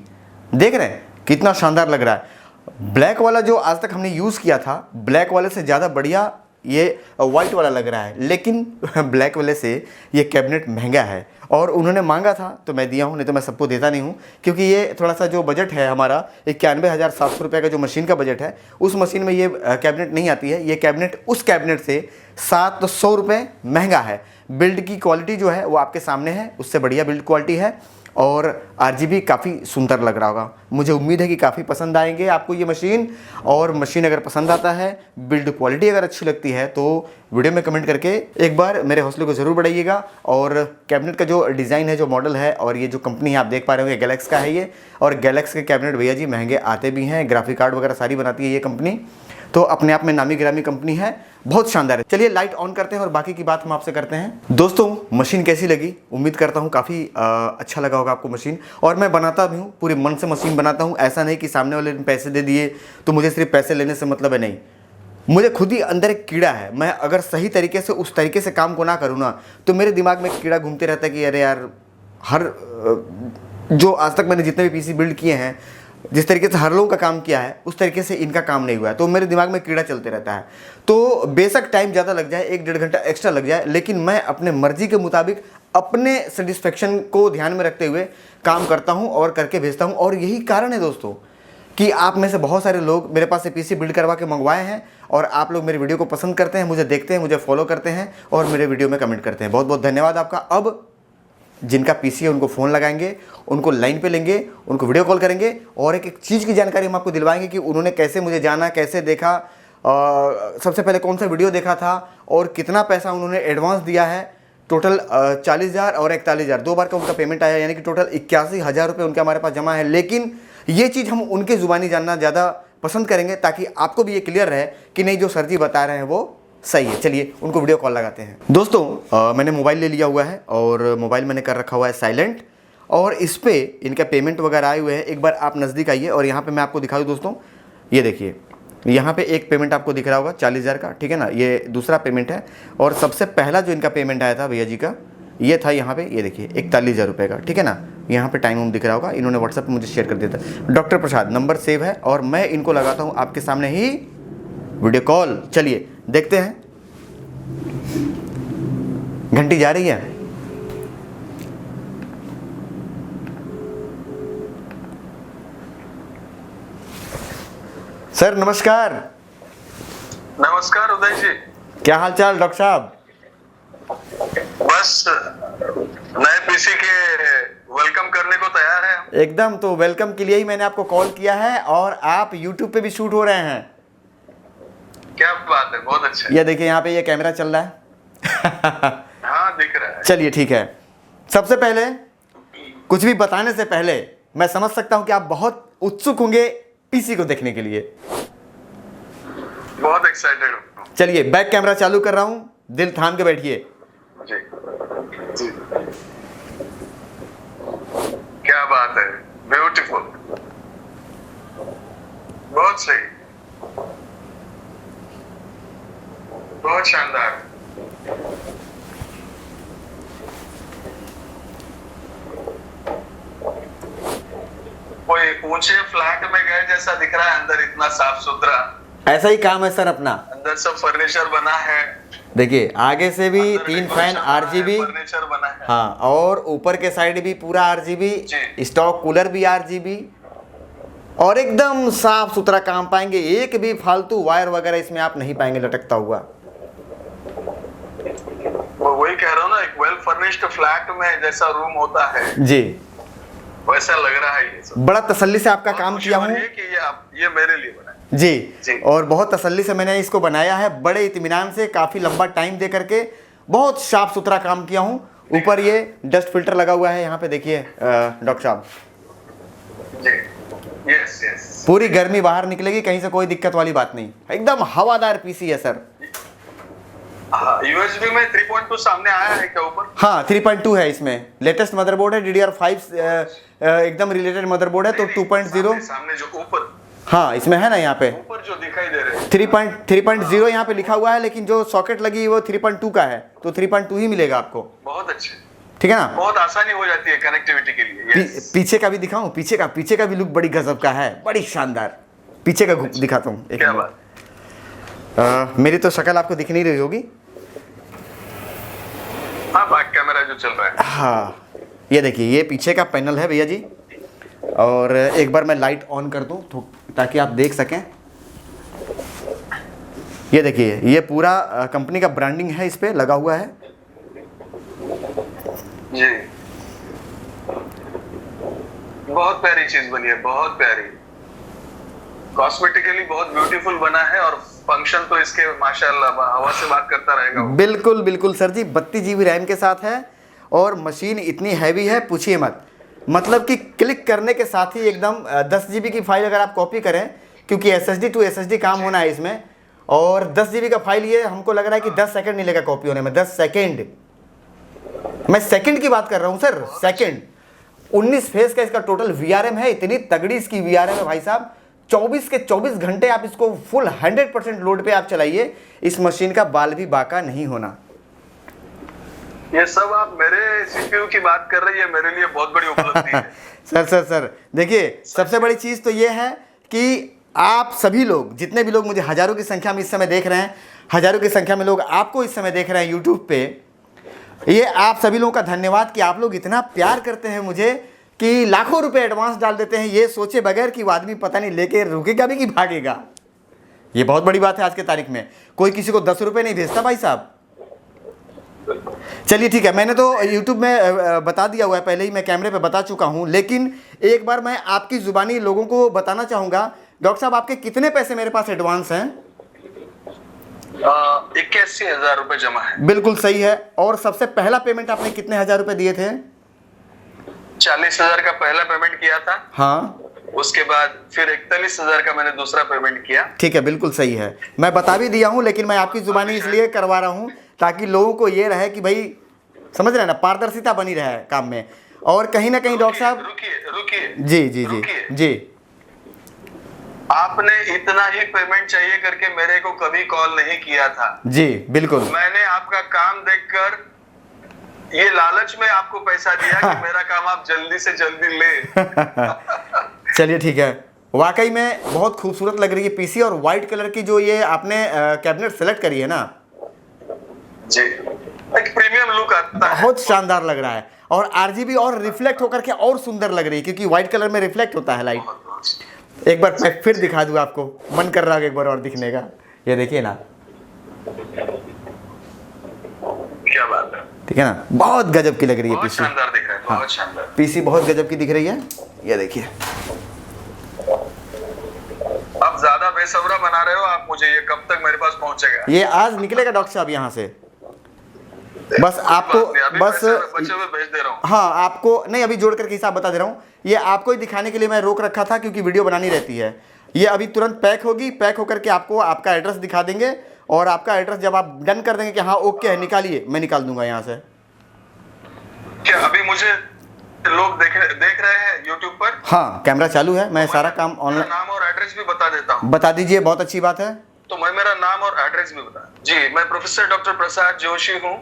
देख रहे हैं कितना शानदार लग रहा है। ब्लैक वाला जो आज तक हमने यूज़ किया था, ब्लैक वाले से ज़्यादा बढ़िया ये वाइट वाला लग रहा है, लेकिन ब्लैक वाले से ये कैबिनेट महंगा है और उन्होंने मांगा था तो मैं दिया हूँ, नहीं तो मैं सबको देता नहीं हूँ, क्योंकि ये थोड़ा सा जो बजट है हमारा 91,700 रुपये का जो मशीन का बजट है, उस मशीन में ये कैबिनेट नहीं आती है। ये कैबिनेट उस कैबिनेट से 700 रुपये महंगा है। बिल्ड की क्वालिटी जो है वो आपके सामने है, उससे बढ़िया बिल्ड क्वालिटी है और आरजीबी काफ़ी सुंदर लग रहा होगा। मुझे उम्मीद है कि काफ़ी पसंद आएंगे आपको ये मशीन, और मशीन अगर पसंद आता है, बिल्ड क्वालिटी अगर अच्छी लगती है तो वीडियो में कमेंट करके एक बार मेरे हौसले को ज़रूर बढ़ाइएगा। और कैबिनेट का जो डिज़ाइन है, जो मॉडल है, और ये जो कंपनी है आप देख पा रहे होंगे गैलेक्स का है ये, और गैलेक्स के कैबिनेट भैया जी महंगे आते भी हैं। ग्राफिक कार्ड वगैरह सारी बनाती है ये कंपनी, तो अपने आप में नामी गिरामी कंपनी है, बहुत शानदार है। चलिए लाइट ऑन करते हैं और बाकी की बात हम आपसे करते हैं। दोस्तों मशीन कैसी लगी? उम्मीद करता हूँ काफ़ी अच्छा लगा होगा आपको मशीन, और मैं बनाता भी हूँ, पूरे मन से मशीन बनाता हूँ। ऐसा नहीं कि सामने वाले ने पैसे दे दिए तो मुझे सिर्फ पैसे लेने से मतलब है, नहीं। मुझे खुद ही अंदर एक कीड़ा है, मैं अगर सही तरीके से उस तरीके से काम को ना करूँ ना तो मेरे दिमाग में कीड़ा घूमते रहता है कि अरे यार, हर जो आज तक मैंने जितने भी पीसी बिल्ड किए हैं, जिस तरीके से हर लोगों का काम किया है उस तरीके से इनका काम नहीं हुआ है, तो मेरे दिमाग में कीड़ा चलते रहता है। तो बेशक टाइम ज़्यादा लग जाए, 1-1.5 घंटा एक्स्ट्रा लग जाए, लेकिन मैं अपने मर्जी के मुताबिक अपने सेटिस्फेक्शन को ध्यान में रखते हुए काम करता हूं और करके भेजता हूं। और यही कारण है दोस्तों कि आप में से बहुत सारे लोग मेरे पास से पीसी बिल्ड करवा के मंगवाए हैं, और आप लोग मेरे वीडियो को पसंद करते हैं, मुझे देखते हैं, मुझे फॉलो करते हैं और मेरे वीडियो में कमेंट करते हैं। बहुत बहुत धन्यवाद आपका। अब जिनका पीसी है उनको फ़ोन लगाएंगे, उनको लाइन पे लेंगे, उनको वीडियो कॉल करेंगे और एक एक चीज़ की जानकारी हम आपको दिलवाएंगे कि उन्होंने कैसे मुझे जाना, कैसे देखा, सबसे पहले कौन सा वीडियो देखा था और कितना पैसा उन्होंने एडवांस दिया है। टोटल 40,000 और 41,000 2 बार का उनका पेमेंट आया, यानी कि टोटल 81,000 रुपये उनके हमारे पास जमा है। लेकिन ये चीज़ हम उनके ज़ुबानी जानना ज़्यादा पसंद करेंगे, ताकि आपको भी ये क्लियर रहे कि नहीं, जो सर जी बता रहे हैं वो सही है। चलिए उनको वीडियो कॉल लगाते हैं। दोस्तों मैंने मोबाइल ले लिया हुआ है और मोबाइल मैंने कर रखा हुआ है साइलेंट, और इस पे इनका पेमेंट वगैरह आए हुए हैं। एक बार आप नज़दीक आइए और यहाँ पे मैं आपको दिखा दूँ दोस्तों, ये देखिए यहाँ पे एक पेमेंट आपको दिख रहा होगा 40,000 का, ठीक है ना, ये दूसरा पेमेंट है। और सबसे पहला जो इनका पेमेंट आया था भैया जी का, ये था यहाँ पे, ये देखिए 41,000 रुपये का, ठीक है ना। यहाँ पे टाइम दिख रहा होगा, इन्होंने व्हाट्सएप पे मुझे शेयर कर दिया था। डॉक्टर प्रसाद नंबर सेव है और मैं इनको लगाता हूँ आपके सामने ही वीडियो कॉल। चलिए देखते हैं, घंटी जा रही है। सर नमस्कार। नमस्कार उदय जी, क्या हाल चाल डॉक्टर साहब? बस नए पीसी के वेलकम करने को तैयार है एकदम, तो वेलकम के लिए ही मैंने आपको कॉल किया है, और आप यूट्यूब पे भी शूट हो रहे हैं। क्या बात है, बहुत अच्छा। ये देखिए यहाँ पे ये कैमरा चल रहा है। हाँ दिख रहा है। चलिए ठीक है। सबसे पहले कुछ भी बताने से पहले मैं समझ सकता हूँ कि आप बहुत उत्सुक होंगे पीसी को देखने के लिए। बहुत एक्साइटेड हूँ। चलिए बैक कैमरा चालू कर रहा हूँ, दिल थाम के बैठिए। जी जी, क्या बात है, ब्यूटीफुल, बहुत सही, बहुत शानदार। कोई ऊंचे फ्लैट में गए जैसा दिख रहा है, अंदर इतना साफ सुथरा। ऐसा ही काम है सर अपना। अंदर सब फर्नीचर बना है, देखिए आगे से भी 3 फैन आरजीबी, फर्नीचर बना है। हाँ, और ऊपर के साइड भी पूरा आरजीबी, जी। स्टॉक कूलर भी आरजीबी, और एकदम साफ सुथरा काम पाएंगे। एक भी फालतू वायर वगैरह इसमें आप नहीं पाएंगे लटकता हुआ। वही कह रहा हूँ ना, एक वेल फर्निश्ड फ्लैट में जैसा रूम होता है जी, वैसा लग रहा है ये सब। बड़ा तसल्ली से आपका काम किया हूँ कि ये मेरे लिए बना है। जी जी। और बहुत तसल्ली से मैंने इसको बनाया है, बड़े इत्मीनान से, काफ़ी लंबा टाइम दे करके बहुत साफ सुथरा काम किया हूँ। ऊपर ये डस्ट फिल्टर लगा हुआ है, यहाँ पे देखिए डॉक्टर साहब जी। यस यस, पूरी गर्मी बाहर निकलेगी, कहीं से कोई दिक्कत वाली बात नहीं, एकदम हवादार पीसी है सर। हाँ, यूएसबी में 3.2 सामने आया है क्या ऊपर? हाँ 3.2 है इसमें, लेटेस्ट मदरबोर्ड है, DDR5 एकदम रिलेटेड मदरबोर्ड है, तो 2.0 सामने जो ऊपर, हाँ इसमें है ना, यहाँ पे ऊपर जो दिखाई दे रहे हैं 3.0 यहाँ पे लिखा हुआ है, लेकिन जो सॉकेट लगी है वो 3.2 का है, तो 3.2 ही मिलेगा आपको। बहुत अच्छे, ठीक है ना। बहुत आसानी हो जाती है कनेक्टिविटी के लिए। yes। पीछे का भी दिखाऊं, पीछे का भी लुक बड़ी गजब का है, बड़ी शानदार। पीछे का दिखाता हूँ एक क्या मिनट। बात। मेरी तो शक्ल आपको दिख नहीं रही होगी। हाँ, बैक कैमरा जो चल रहा है। हाँ, ये देखिए, ये पीछे का पैनल है भैया जी। और एक बार मैं लाइट ऑन कर दूं तो ताकि आप देख सकें। ये देखिए, ये पूरा कंपनी का ब्रांडिंग है, इस पे लगा हुआ है जी। बहुत प्यारी चीज बनी है, बहुत प्यारी, कॉस्मेटिकली बहुत ब्यूटीफुल बना है। और फंक्शन तो इसके माशाल्लाह हवा से बात करता रहेगा वो। बिल्कुल बिल्कुल सर जी, 32 GB रैम के साथ है और मशीन इतनी हैवी है पूछिए मत। मतलब कि क्लिक करने के साथ ही एकदम 10 GB की फाइल अगर आप कॉपी करें, क्योंकि SSD टू SSD काम होना है इसमें, और 10 GB का फाइल ये हमको लग रहा है कि 10 सेकंड नहीं लेगा कॉपी होने में। 10 सेकंड, मैं सेकंड की बात कर रहा हूं सर, सेकंड। 19 फेज का इसका टोटल VRM है। इतनी तगड़ी इसकी VRM है भाई साहब, 24 के 24 घंटे आप इसको फुल 100% लोड पे आप चलाइए, इस मशीन का बाल भी बाका नहीं होना। ये सब आप मेरे CPU की बात कर रही है, मेरे लिए बहुत बड़ी उपलब्धि है। सर देखिए, सबसे बड़ी चीज़ तो ये है कि आप सभी लोग, जितने भी लोग मुझे हज़ारों की संख्या में इस समय देख रहे हैं, हज़ारों की संख्या में लोग आपको इस समय देख रहे हैं यूट्यूब पे, ये आप सभी लोगों का धन्यवाद कि आप लोग इतना प्यार करते हैं मुझे कि लाखों रुपए एडवांस डाल देते हैं, ये सोचे बगैर कि वो आदमी पता नहीं लेके रुकेगा भी कि भागेगा। ये बहुत बड़ी बात है आज के तारीख में। कोई किसी को 10 रुपये नहीं भेजता भाई साहब। चलिए ठीक है, मैंने तो YouTube में बता दिया हुआ है पहले ही, मैं कैमरे पे बता चुका हूं, लेकिन एक बार मैं आपकी जुबानी लोगों को बताना चाहूँगा। डॉक्टर साहब, आपके कितने पैसे मेरे पास एडवांस हैं? 81,000 रुपए जमा है। बिल्कुल सही है। और सबसे पहला पेमेंट आपने कितने हजार रुपए दिए थे? 40,000 का पहला पेमेंट किया था। हाँ, उसके बाद फिर 41,000 का मैंने दूसरा पेमेंट किया। ठीक है, बिल्कुल सही है। मैं बता भी दिया हूं, लेकिन मैं आपकी जुबानी इसलिए करवा रहा हूं ताकि लोगों को ये रहे कि भाई समझ रहे हैं ना, पारदर्शिता बनी रहे काम में। और कहीं ना कहीं डॉक्टर साहब, रुकिए जी जी जी जी, आपने इतना ही पेमेंट चाहिए करके मेरे को कभी कॉल नहीं किया था। जी बिल्कुल, मैंने आपका काम देखकर ये लालच में आपको पैसा दिया कि मेरा काम आप जल्दी से जल्दी ले। चलिए ठीक है, वाकई में बहुत खूबसूरत लग रही है पीसी। और व्हाइट कलर की जो ये आपने कैबिनेट सेलेक्ट करी है ना जी, एक प्रीमियम लुक आता है, बहुत शानदार लग रहा है। और RGB और रिफ्लेक्ट होकर के और सुंदर लग रही है, क्योंकि व्हाइट कलर में रिफ्लेक्ट होता है लाइट। एक बार मैं फिर दिखा दूं आपको, मन कर रहा है एक बार और दिखने का। ये देखिए ना, क्या बात है, ठीक है ना, बहुत गजब की लग रही है बहुत पीसी। शानदार दिख रहा है, बहुत शानदार। पीसी बहुत गजब की दिख रही है, ये देखिए। आप ज्यादा बेसब्रा बना रहे हो आप मुझे, ये कब तक मेरे पास पहुंचेगा? ये आज निकलेगा डॉक्टर साहब यहाँ से। बस आपको बस बचे हुए भेज दे रहा हूँ। हाँ, आपको नहीं, अभी जोड़ करके हिसाब बता दे रहा हूँ। ये आपको ही दिखाने के लिए मैं रोक रखा था, क्योंकि वीडियो बनानी रहती है। ये अभी तुरंत पैक होगी, पैक होकर के आपको आपका एड्रेस दिखा देंगे। और आपका एड्रेस जब आप डन कर देंगे कि हाँ ओके है, निकालिए, मैं निकाल दूंगा यहाँ से। क्या अभी मुझे लोग देख रहे हैं यूट्यूब पर? हाँ, कैमरा चालू है, मैं सारा काम ऑनलाइन। नाम और एड्रेस भी बता देता हूँ। बता दीजिए, बहुत अच्छी बात है। तो मैं मेरा नाम और एड्रेस भी बता। जी, मैं प्रोफेसर डॉक्टर प्रसाद जोशी हूँ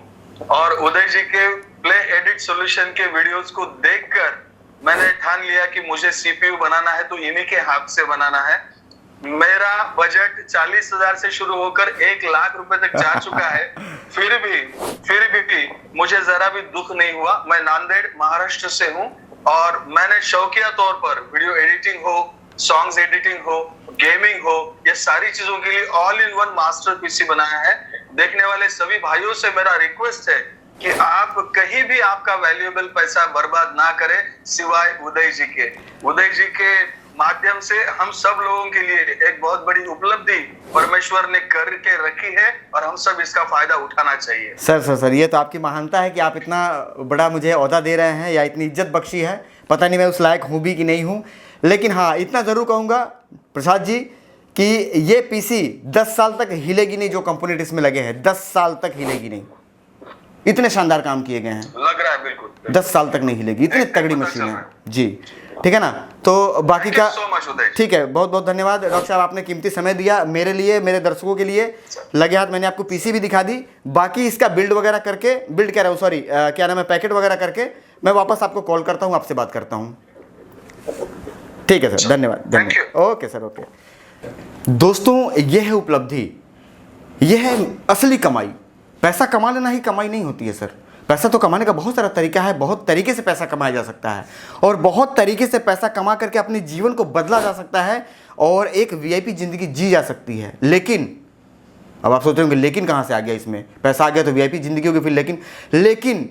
और उदय जी के प्ले एडिट सॉल्यूशन के वीडियोस को देखकर मैंने ठान लिया कि मुझे CPU बनाना है तो इन्हीं के हाथ से बनाना है। मेरा बजट 40,000 से शुरू होकर 1 लाख रुपए तक जा चुका है। फिर भी मुझे जरा भी दुख नहीं हुआ। मैं नांदेड़ महाराष्ट्र से हूँ और मैंने शौकिया तौर पर वीडियो एडिटिंग हो, सॉन्ग्स एडिटिंग हो, गेमिंग हो, ये सारी चीजों के लिए all in one master PC बनाया है। देखने वाले सभी भाइयों से मेरा रिक्वेस्ट है कि आप कहीं भी आपका वैल्यूएबल पैसा बर्बाद ना करें, सिवाय उदय जी के। उदय जी के माध्यम से हम सब लोगों के लिए एक बहुत बड़ी उपलब्धि परमेश्वर ने करके रखी है और हम सब इसका फायदा उठाना चाहिए। सर, ये तो आपकी महानता है कि आप इतना बड़ा मुझे ओहदा दे रहे हैं या इतनी इज्जत बख्शी है। पता नहीं मैं उस लायक हूँ भी कि नहीं हूँ, लेकिन हाँ इतना ज़रूर कहूँगा प्रसाद जी कि ये पीसी 10 साल तक हिलेगी नहीं। जो कंपोनेंट इसमें लगे हैं 10 साल तक हिलेगी नहीं। इतने शानदार काम किए गए हैं, लग रहा है बिल्कुल 10 साल तक नहीं हिलेगी, इतनी तगड़ी मशीन है जी। ठीक है ना, तो बाकी का ठीक है। बहुत बहुत धन्यवाद डॉक्टर साहब, आपने कीमती समय दिया मेरे लिए, मेरे दर्शकों के लिए। लगे हाथ मैंने आपको पीसी भी दिखा दी। बाकी इसका बिल्ड वगैरह करके, बिल्ड कह रहा हूँ सॉरी, क्या नाम है, पैकेट वगैरह करके मैं वापस आपको कॉल करता हूँ, आपसे बात करता हूँ। ठीक है सर, धन्यवाद। Okay sir, okay. दोस्तों, यह है उपलब्धि यह है असली कमाई। पैसा कमा लेना ही कमाई नहीं होती है सर। पैसा तो कमाने का बहुत सारा तरीका है, बहुत तरीके से पैसा कमाया जा सकता है और बहुत तरीके से पैसा कमा करके अपने जीवन को बदला जा सकता है और एक वीआईपी ज़िंदगी जी जा सकती है। लेकिन अब आप सोच रहे होंगे लेकिन कहाँ से आ गया इसमें, पैसा आ गया तो वीआईपी ज़िंदगी होगी फिर लेकिन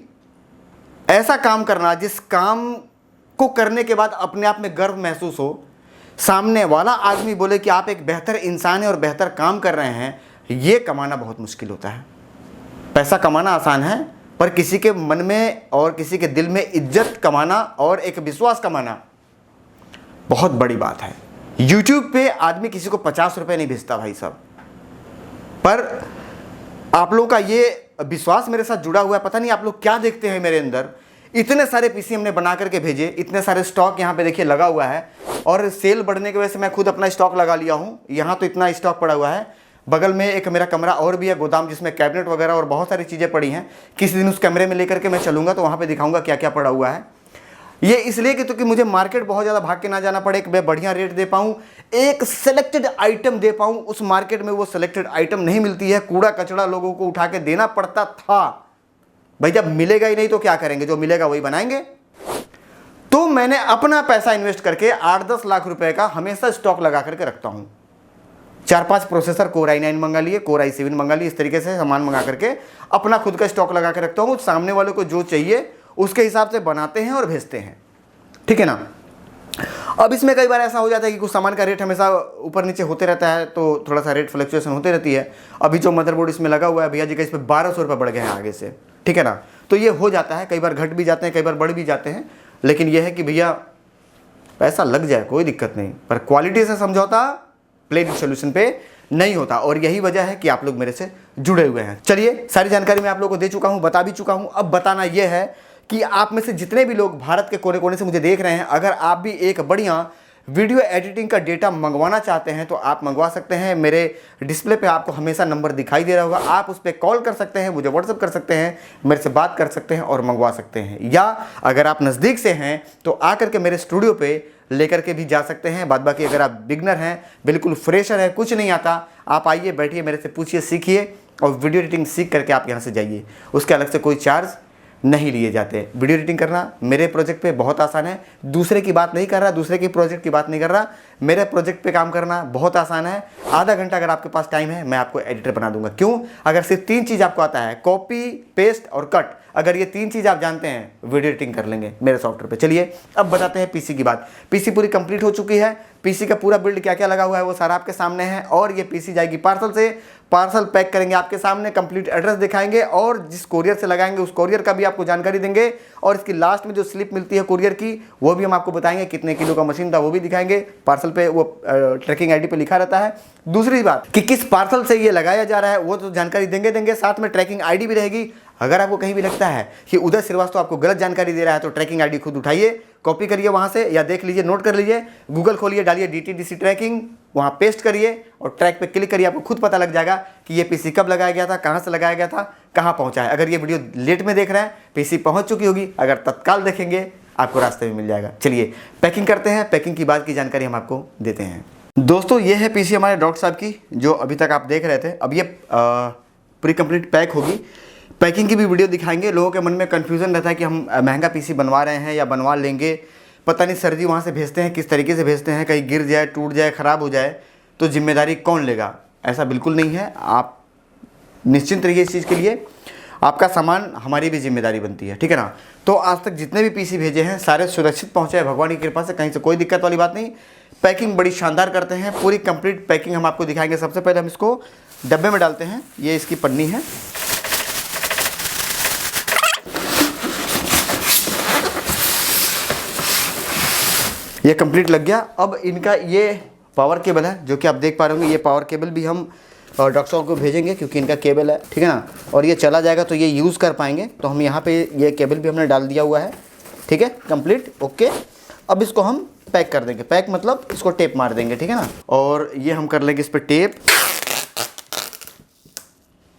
ऐसा काम करना जिस काम को करने के बाद अपने आप में गर्व महसूस हो, सामने वाला आदमी बोले कि आप एक बेहतर इंसान हैं और बेहतर काम कर रहे हैं, ये कमाना बहुत मुश्किल होता है। पैसा कमाना आसान है, पर किसी के मन में और किसी के दिल में इज्जत कमाना और एक विश्वास कमाना बहुत बड़ी बात है। YouTube पे आदमी किसी को 50 रुपये नहीं भेजता भाई साहब, पर आप लोगों का ये विश्वास मेरे साथ जुड़ा हुआ है। पता नहीं आप लोग क्या देखते हैं मेरे अंदर। इतने सारे पीसी हमने बना करके भेजे, इतने सारे स्टॉक यहाँ पे देखिए लगा हुआ है और सेल बढ़ने की वजह से मैं खुद अपना स्टॉक लगा लिया हूँ। यहाँ तो इतना स्टॉक पड़ा हुआ है, बगल में एक मेरा कमरा और भी है, गोदाम, जिसमें कैबिनेट वगैरह और बहुत सारी चीज़ें पड़ी हैं। किसी दिन उस कमरे में लेकर के मैं चलूँगा तो वहाँ पे दिखाऊंगा क्या क्या पड़ा हुआ है। ये इसलिए कि तो कि मुझे मार्केट बहुत ज़्यादा भाग के ना जाना पड़े, एक मैं बढ़िया रेट दे पाऊँ, एक सेलेक्टेड आइटम दे पाऊँ। उस मार्केट में वो सेलेक्टेड आइटम नहीं मिलती है, कूड़ा कचड़ा लोगों को उठा के देना पड़ता था। भाई जब मिलेगा ही नहीं तो क्या करेंगे, जो मिलेगा वही बनाएंगे। तो मैंने अपना पैसा इन्वेस्ट करके 8-10 लाख रुपए का हमेशा स्टॉक लगा करके रखता हूँ। 4-5 प्रोसेसर Core i9 मंगा लिए, Core i7 मंगा लिए, इस तरीके से सामान मंगा करके अपना खुद का स्टॉक लगा के रखता हूँ। सामने वाले को जो चाहिए उसके हिसाब से बनाते हैं और भेजते हैं, ठीक है ना। अब इसमें कई बार ऐसा हो जाता है कि कुछ सामान का रेट हमेशा ऊपर नीचे होते रहता है, तो थोड़ा सा रेट फ्लक्चुएशन होती रहती है। अभी जो मदरबोर्ड इसमें लगा हुआ है भैया जी का, इस पर 1200 रुपये बढ़ गए हैं आगे से, ठीक है ना। तो ये हो जाता है, कई बार घट भी जाते हैं, कई बार बढ़ भी जाते हैं, लेकिन यह है कि भैया पैसा लग जाए कोई दिक्कत नहीं, पर क्वालिटी से समझौता प्ले एडिट सोल्यूशन पे नहीं होता। और यही वजह है कि आप लोग मेरे से जुड़े हुए हैं। चलिए, सारी जानकारी मैं आप लोगों को दे चुका हूँ, बता भी चुका हूँ। अब बताना यह है कि आप में से जितने भी लोग भारत के कोने कोने से मुझे देख रहे हैं, अगर आप भी एक बढ़िया वीडियो एडिटिंग का डेटा मंगवाना चाहते हैं तो आप मंगवा सकते हैं। मेरे डिस्प्ले पे आपको हमेशा नंबर दिखाई दे रहा होगा, आप उस पर कॉल कर सकते हैं, मुझे व्हाट्सअप कर सकते हैं, मेरे से बात कर सकते हैं और मंगवा सकते हैं। या अगर आप नज़दीक से हैं तो आकर के मेरे स्टूडियो पे लेकर के भी जा सकते हैं। बाद बाकी अगर आप बिगनर हैं, बिल्कुल फ्रेशर है, कुछ नहीं आता, आप आइए, बैठिए, मेरे से पूछिए, सीखिए और वीडियो एडिटिंग सीख करके आप यहाँ से जाइए। उसके अलग से कोई चार्ज नहीं लिए जाते। वीडियो एडिटिंग करना मेरे प्रोजेक्ट पे बहुत आसान है। दूसरे की बात नहीं कर रहा, दूसरे की प्रोजेक्ट की बात नहीं कर रहा, मेरे प्रोजेक्ट पे काम करना बहुत आसान है। आधा घंटा अगर आपके पास टाइम है, मैं आपको एडिटर बना दूंगा। क्यों? अगर सिर्फ 3 चीज़ आपको आता है, कॉपी, पेस्ट और कट, अगर ये 3 चीज़ आप जानते हैं, वीडियो एडिटिंग कर लेंगे मेरे सॉफ्टवेयर पे। चलिए अब बताते हैं पीसी की बात। पीसी पूरी कंप्लीट हो चुकी है। पीसी का पूरा बिल्ड क्या क्या लगा हुआ है वो सारा आपके सामने है। और ये पीसी जाएगी पार्सल से, पार्सल पैक करेंगे आपके सामने, कंप्लीट एड्रेस दिखाएंगे और जिस कोरियर से लगाएंगे उस कोरियर का भी आपको जानकारी देंगे। और इसकी लास्ट में जो स्लिप मिलती है कोरियर की, वो भी हम आपको बताएंगे, कितने किलो का मशीन था वो भी दिखाएंगे। पार्सल पे वो ट्रैकिंग आईडी पे लिखा रहता है। दूसरी बात कि किस पार्सल से ये लगाया जा रहा है वो तो जानकारी देंगे, साथ में ट्रैकिंग आईडी भी रहेगी। अगर आपको कहीं भी लगता है कि उदय श्रीवास्तव आपको गलत जानकारी दे रहा है तो ट्रैकिंग आईडी खुद उठाइए, कॉपी करिए वहाँ से, या देख लीजिए, नोट कर लीजिए, गूगल खोलिए, डालिए DTDC ट्रैकिंग, वहाँ पेस्ट करिए और ट्रैक पे क्लिक करिए। आपको खुद पता लग जाएगा कि ये पीसी कब लगाया गया था, कहाँ से लगाया गया था, कहाँ पहुँचा है। अगर ये वीडियो लेट में देख रहे हैं, पीसी पहुँच चुकी होगी, अगर तत्काल देखेंगे आपको रास्ते में मिल जाएगा। चलिए पैकिंग करते हैं, पैकिंग की बात की जानकारी हम आपको देते हैं। दोस्तों ये है पीसी हमारे डॉक्टर साहब की, जो अभी तक आप देख रहे थे। अब ये पूरी कंप्लीट पैक होगी, पैकिंग की भी वीडियो दिखाएंगे। लोगों के मन में कन्फ्यूज़न रहता है कि हम महंगा पीसी बनवा रहे हैं या बनवा लेंगे, पता नहीं सर जी वहाँ से भेजते हैं किस तरीके से भेजते हैं, कहीं गिर जाए, टूट जाए, ख़राब हो जाए तो जिम्मेदारी कौन लेगा। ऐसा बिल्कुल नहीं है, आप निश्चिंत रहिए इस चीज़ के लिए। आपका सामान हमारी भी जिम्मेदारी बनती है, ठीक है ना। तो आज तक जितने भी पीसी भेजे हैं सारे सुरक्षित पहुँचे हैं भगवान की कृपा से, कहीं से कोई दिक्कत वाली बात नहीं। पैकिंग बड़ी शानदार करते हैं, पूरी कंप्लीट पैकिंग हम आपको दिखाएंगे। सबसे पहले हम इसको डब्बे में डालते हैं, ये इसकी पन्नी है। ये कंप्लीट लग गया। अब इनका ये पावर केबल है जो कि आप देख पा रहे होंगे। ये पावर केबल भी हम डॉक्टर साहब को भेजेंगे क्योंकि इनका केबल है, ठीक है ना। और ये चला जाएगा तो ये यूज़ कर पाएंगे, तो हम यहाँ पे ये केबल भी हमने डाल दिया हुआ है, ठीक है, कंप्लीट ओके। अब इसको हम पैक कर देंगे, पैक मतलब इसको टेप मार देंगे, ठीक है ना। और ये हम कर लेंगे इस पर टेप।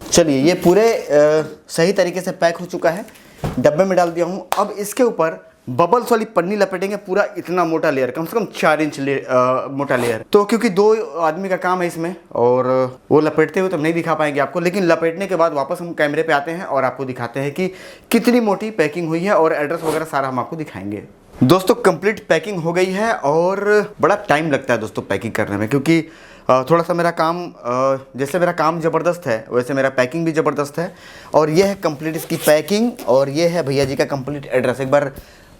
चलिए ये पूरे सही तरीके से पैक हो चुका है, डब्बे में डाल दिया हूँ। अब इसके ऊपर बबल्स वाली पन्नी लपेटेंगे, पूरा इतना मोटा लेयर, कम से कम 4 इंच मोटा लेयर। तो क्योंकि 2 आदमी का काम है इसमें, और वो लपेटते हुए तो नहीं दिखा पाएंगे आपको, लेकिन लपेटने के बाद वापस हम कैमरे पे आते हैं और आपको दिखाते हैं कि कितनी मोटी पैकिंग हुई है, और एड्रेस वगैरह सारा हम आपको दिखाएंगे। दोस्तों कंप्लीट पैकिंग हो गई है, और बड़ा टाइम लगता है दोस्तों पैकिंग करने में, क्योंकि थोड़ा सा मेरा काम, जैसे मेरा काम ज़बरदस्त है वैसे मेरा पैकिंग भी ज़बरदस्त है। और ये है कंप्लीट इसकी पैकिंग, और ये है भैया जी का कंप्लीट एड्रेस। एक बार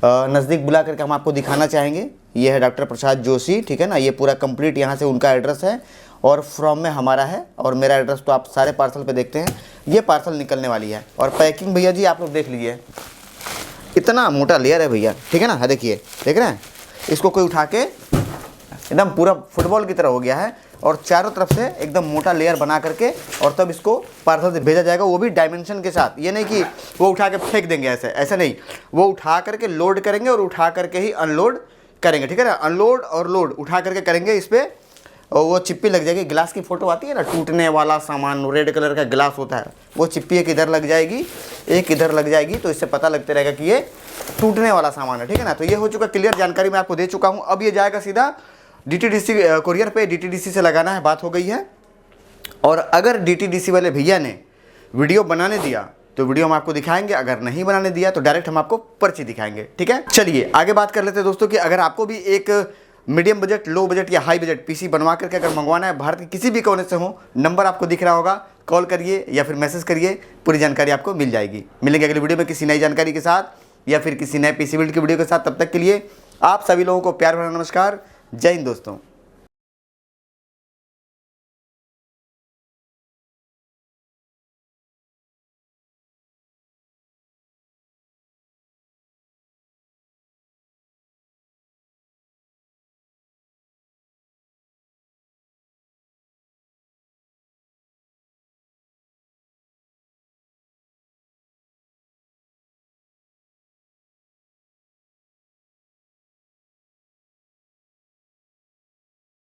नज़दीक बुला करके हम आपको दिखाना चाहेंगे। ये है डॉक्टर प्रसाद जोशी, ठीक है ना, ये पूरा कंप्लीट यहाँ से उनका एड्रेस है, और फ्रॉम में हमारा है, और मेरा एड्रेस तो आप सारे पार्सल पे देखते हैं। ये पार्सल निकलने वाली है, और पैकिंग भैया जी आप लोग देख लीजिए, इतना मोटा लेयर है भैया, ठीक है ना। हाँ देखिए, देख रहे हैं, इसको कोई उठा के एकदम पूरा फुटबॉल की तरह हो गया है, और चारों तरफ से एकदम मोटा लेयर बना करके, और तब इसको पार्सल से भेजा जाएगा, वो भी डायमेंशन के साथ। ये नहीं कि वो उठा के फेंक देंगे, ऐसे नहीं, वो उठा करके लोड करेंगे और उठा करके ही अनलोड करेंगे, ठीक है ना। अनलोड और लोड उठा करके करेंगे, इस पर वो चिप्पी लग जाएगी। गिलास की फोटो आती है ना, टूटने वाला सामान, रेड कलर का गिलास होता है, वो चिप्पी एक इधर लग जाएगी, एक इधर लग जाएगी, तो इससे पता लगते रहेगा कि ये टूटने वाला सामान है, ठीक है ना। तो ये हो चुका क्लियर, जानकारी मैं आपको दे चुका हूँ। अब ये जाएगा सीधा DTDC कोरियर पे, DTDC से लगाना है, बात हो गई है। और अगर DTDC वाले भैया ने वीडियो बनाने दिया तो वीडियो हम आपको दिखाएंगे, अगर नहीं बनाने दिया तो डायरेक्ट हम आपको पर्ची दिखाएंगे, ठीक है। चलिए आगे बात कर लेते हैं दोस्तों कि अगर आपको भी एक मीडियम बजट, लो बजट या हाई बजट पीसी बनवा करके अगर मंगवाना है, भारत के किसी भी कोने से हो, नंबर आपको दिख रहा होगा, कॉल करिए या फिर मैसेज करिए, पूरी जानकारी आपको मिल जाएगी। मिलेंगे अगली वीडियो में किसी नई जानकारी के साथ या फिर किसी नए पीसी बिल्ड की वीडियो के साथ। तब तक के लिए आप सभी लोगों को प्यार भरा नमस्कार। जय हिंद दोस्तों।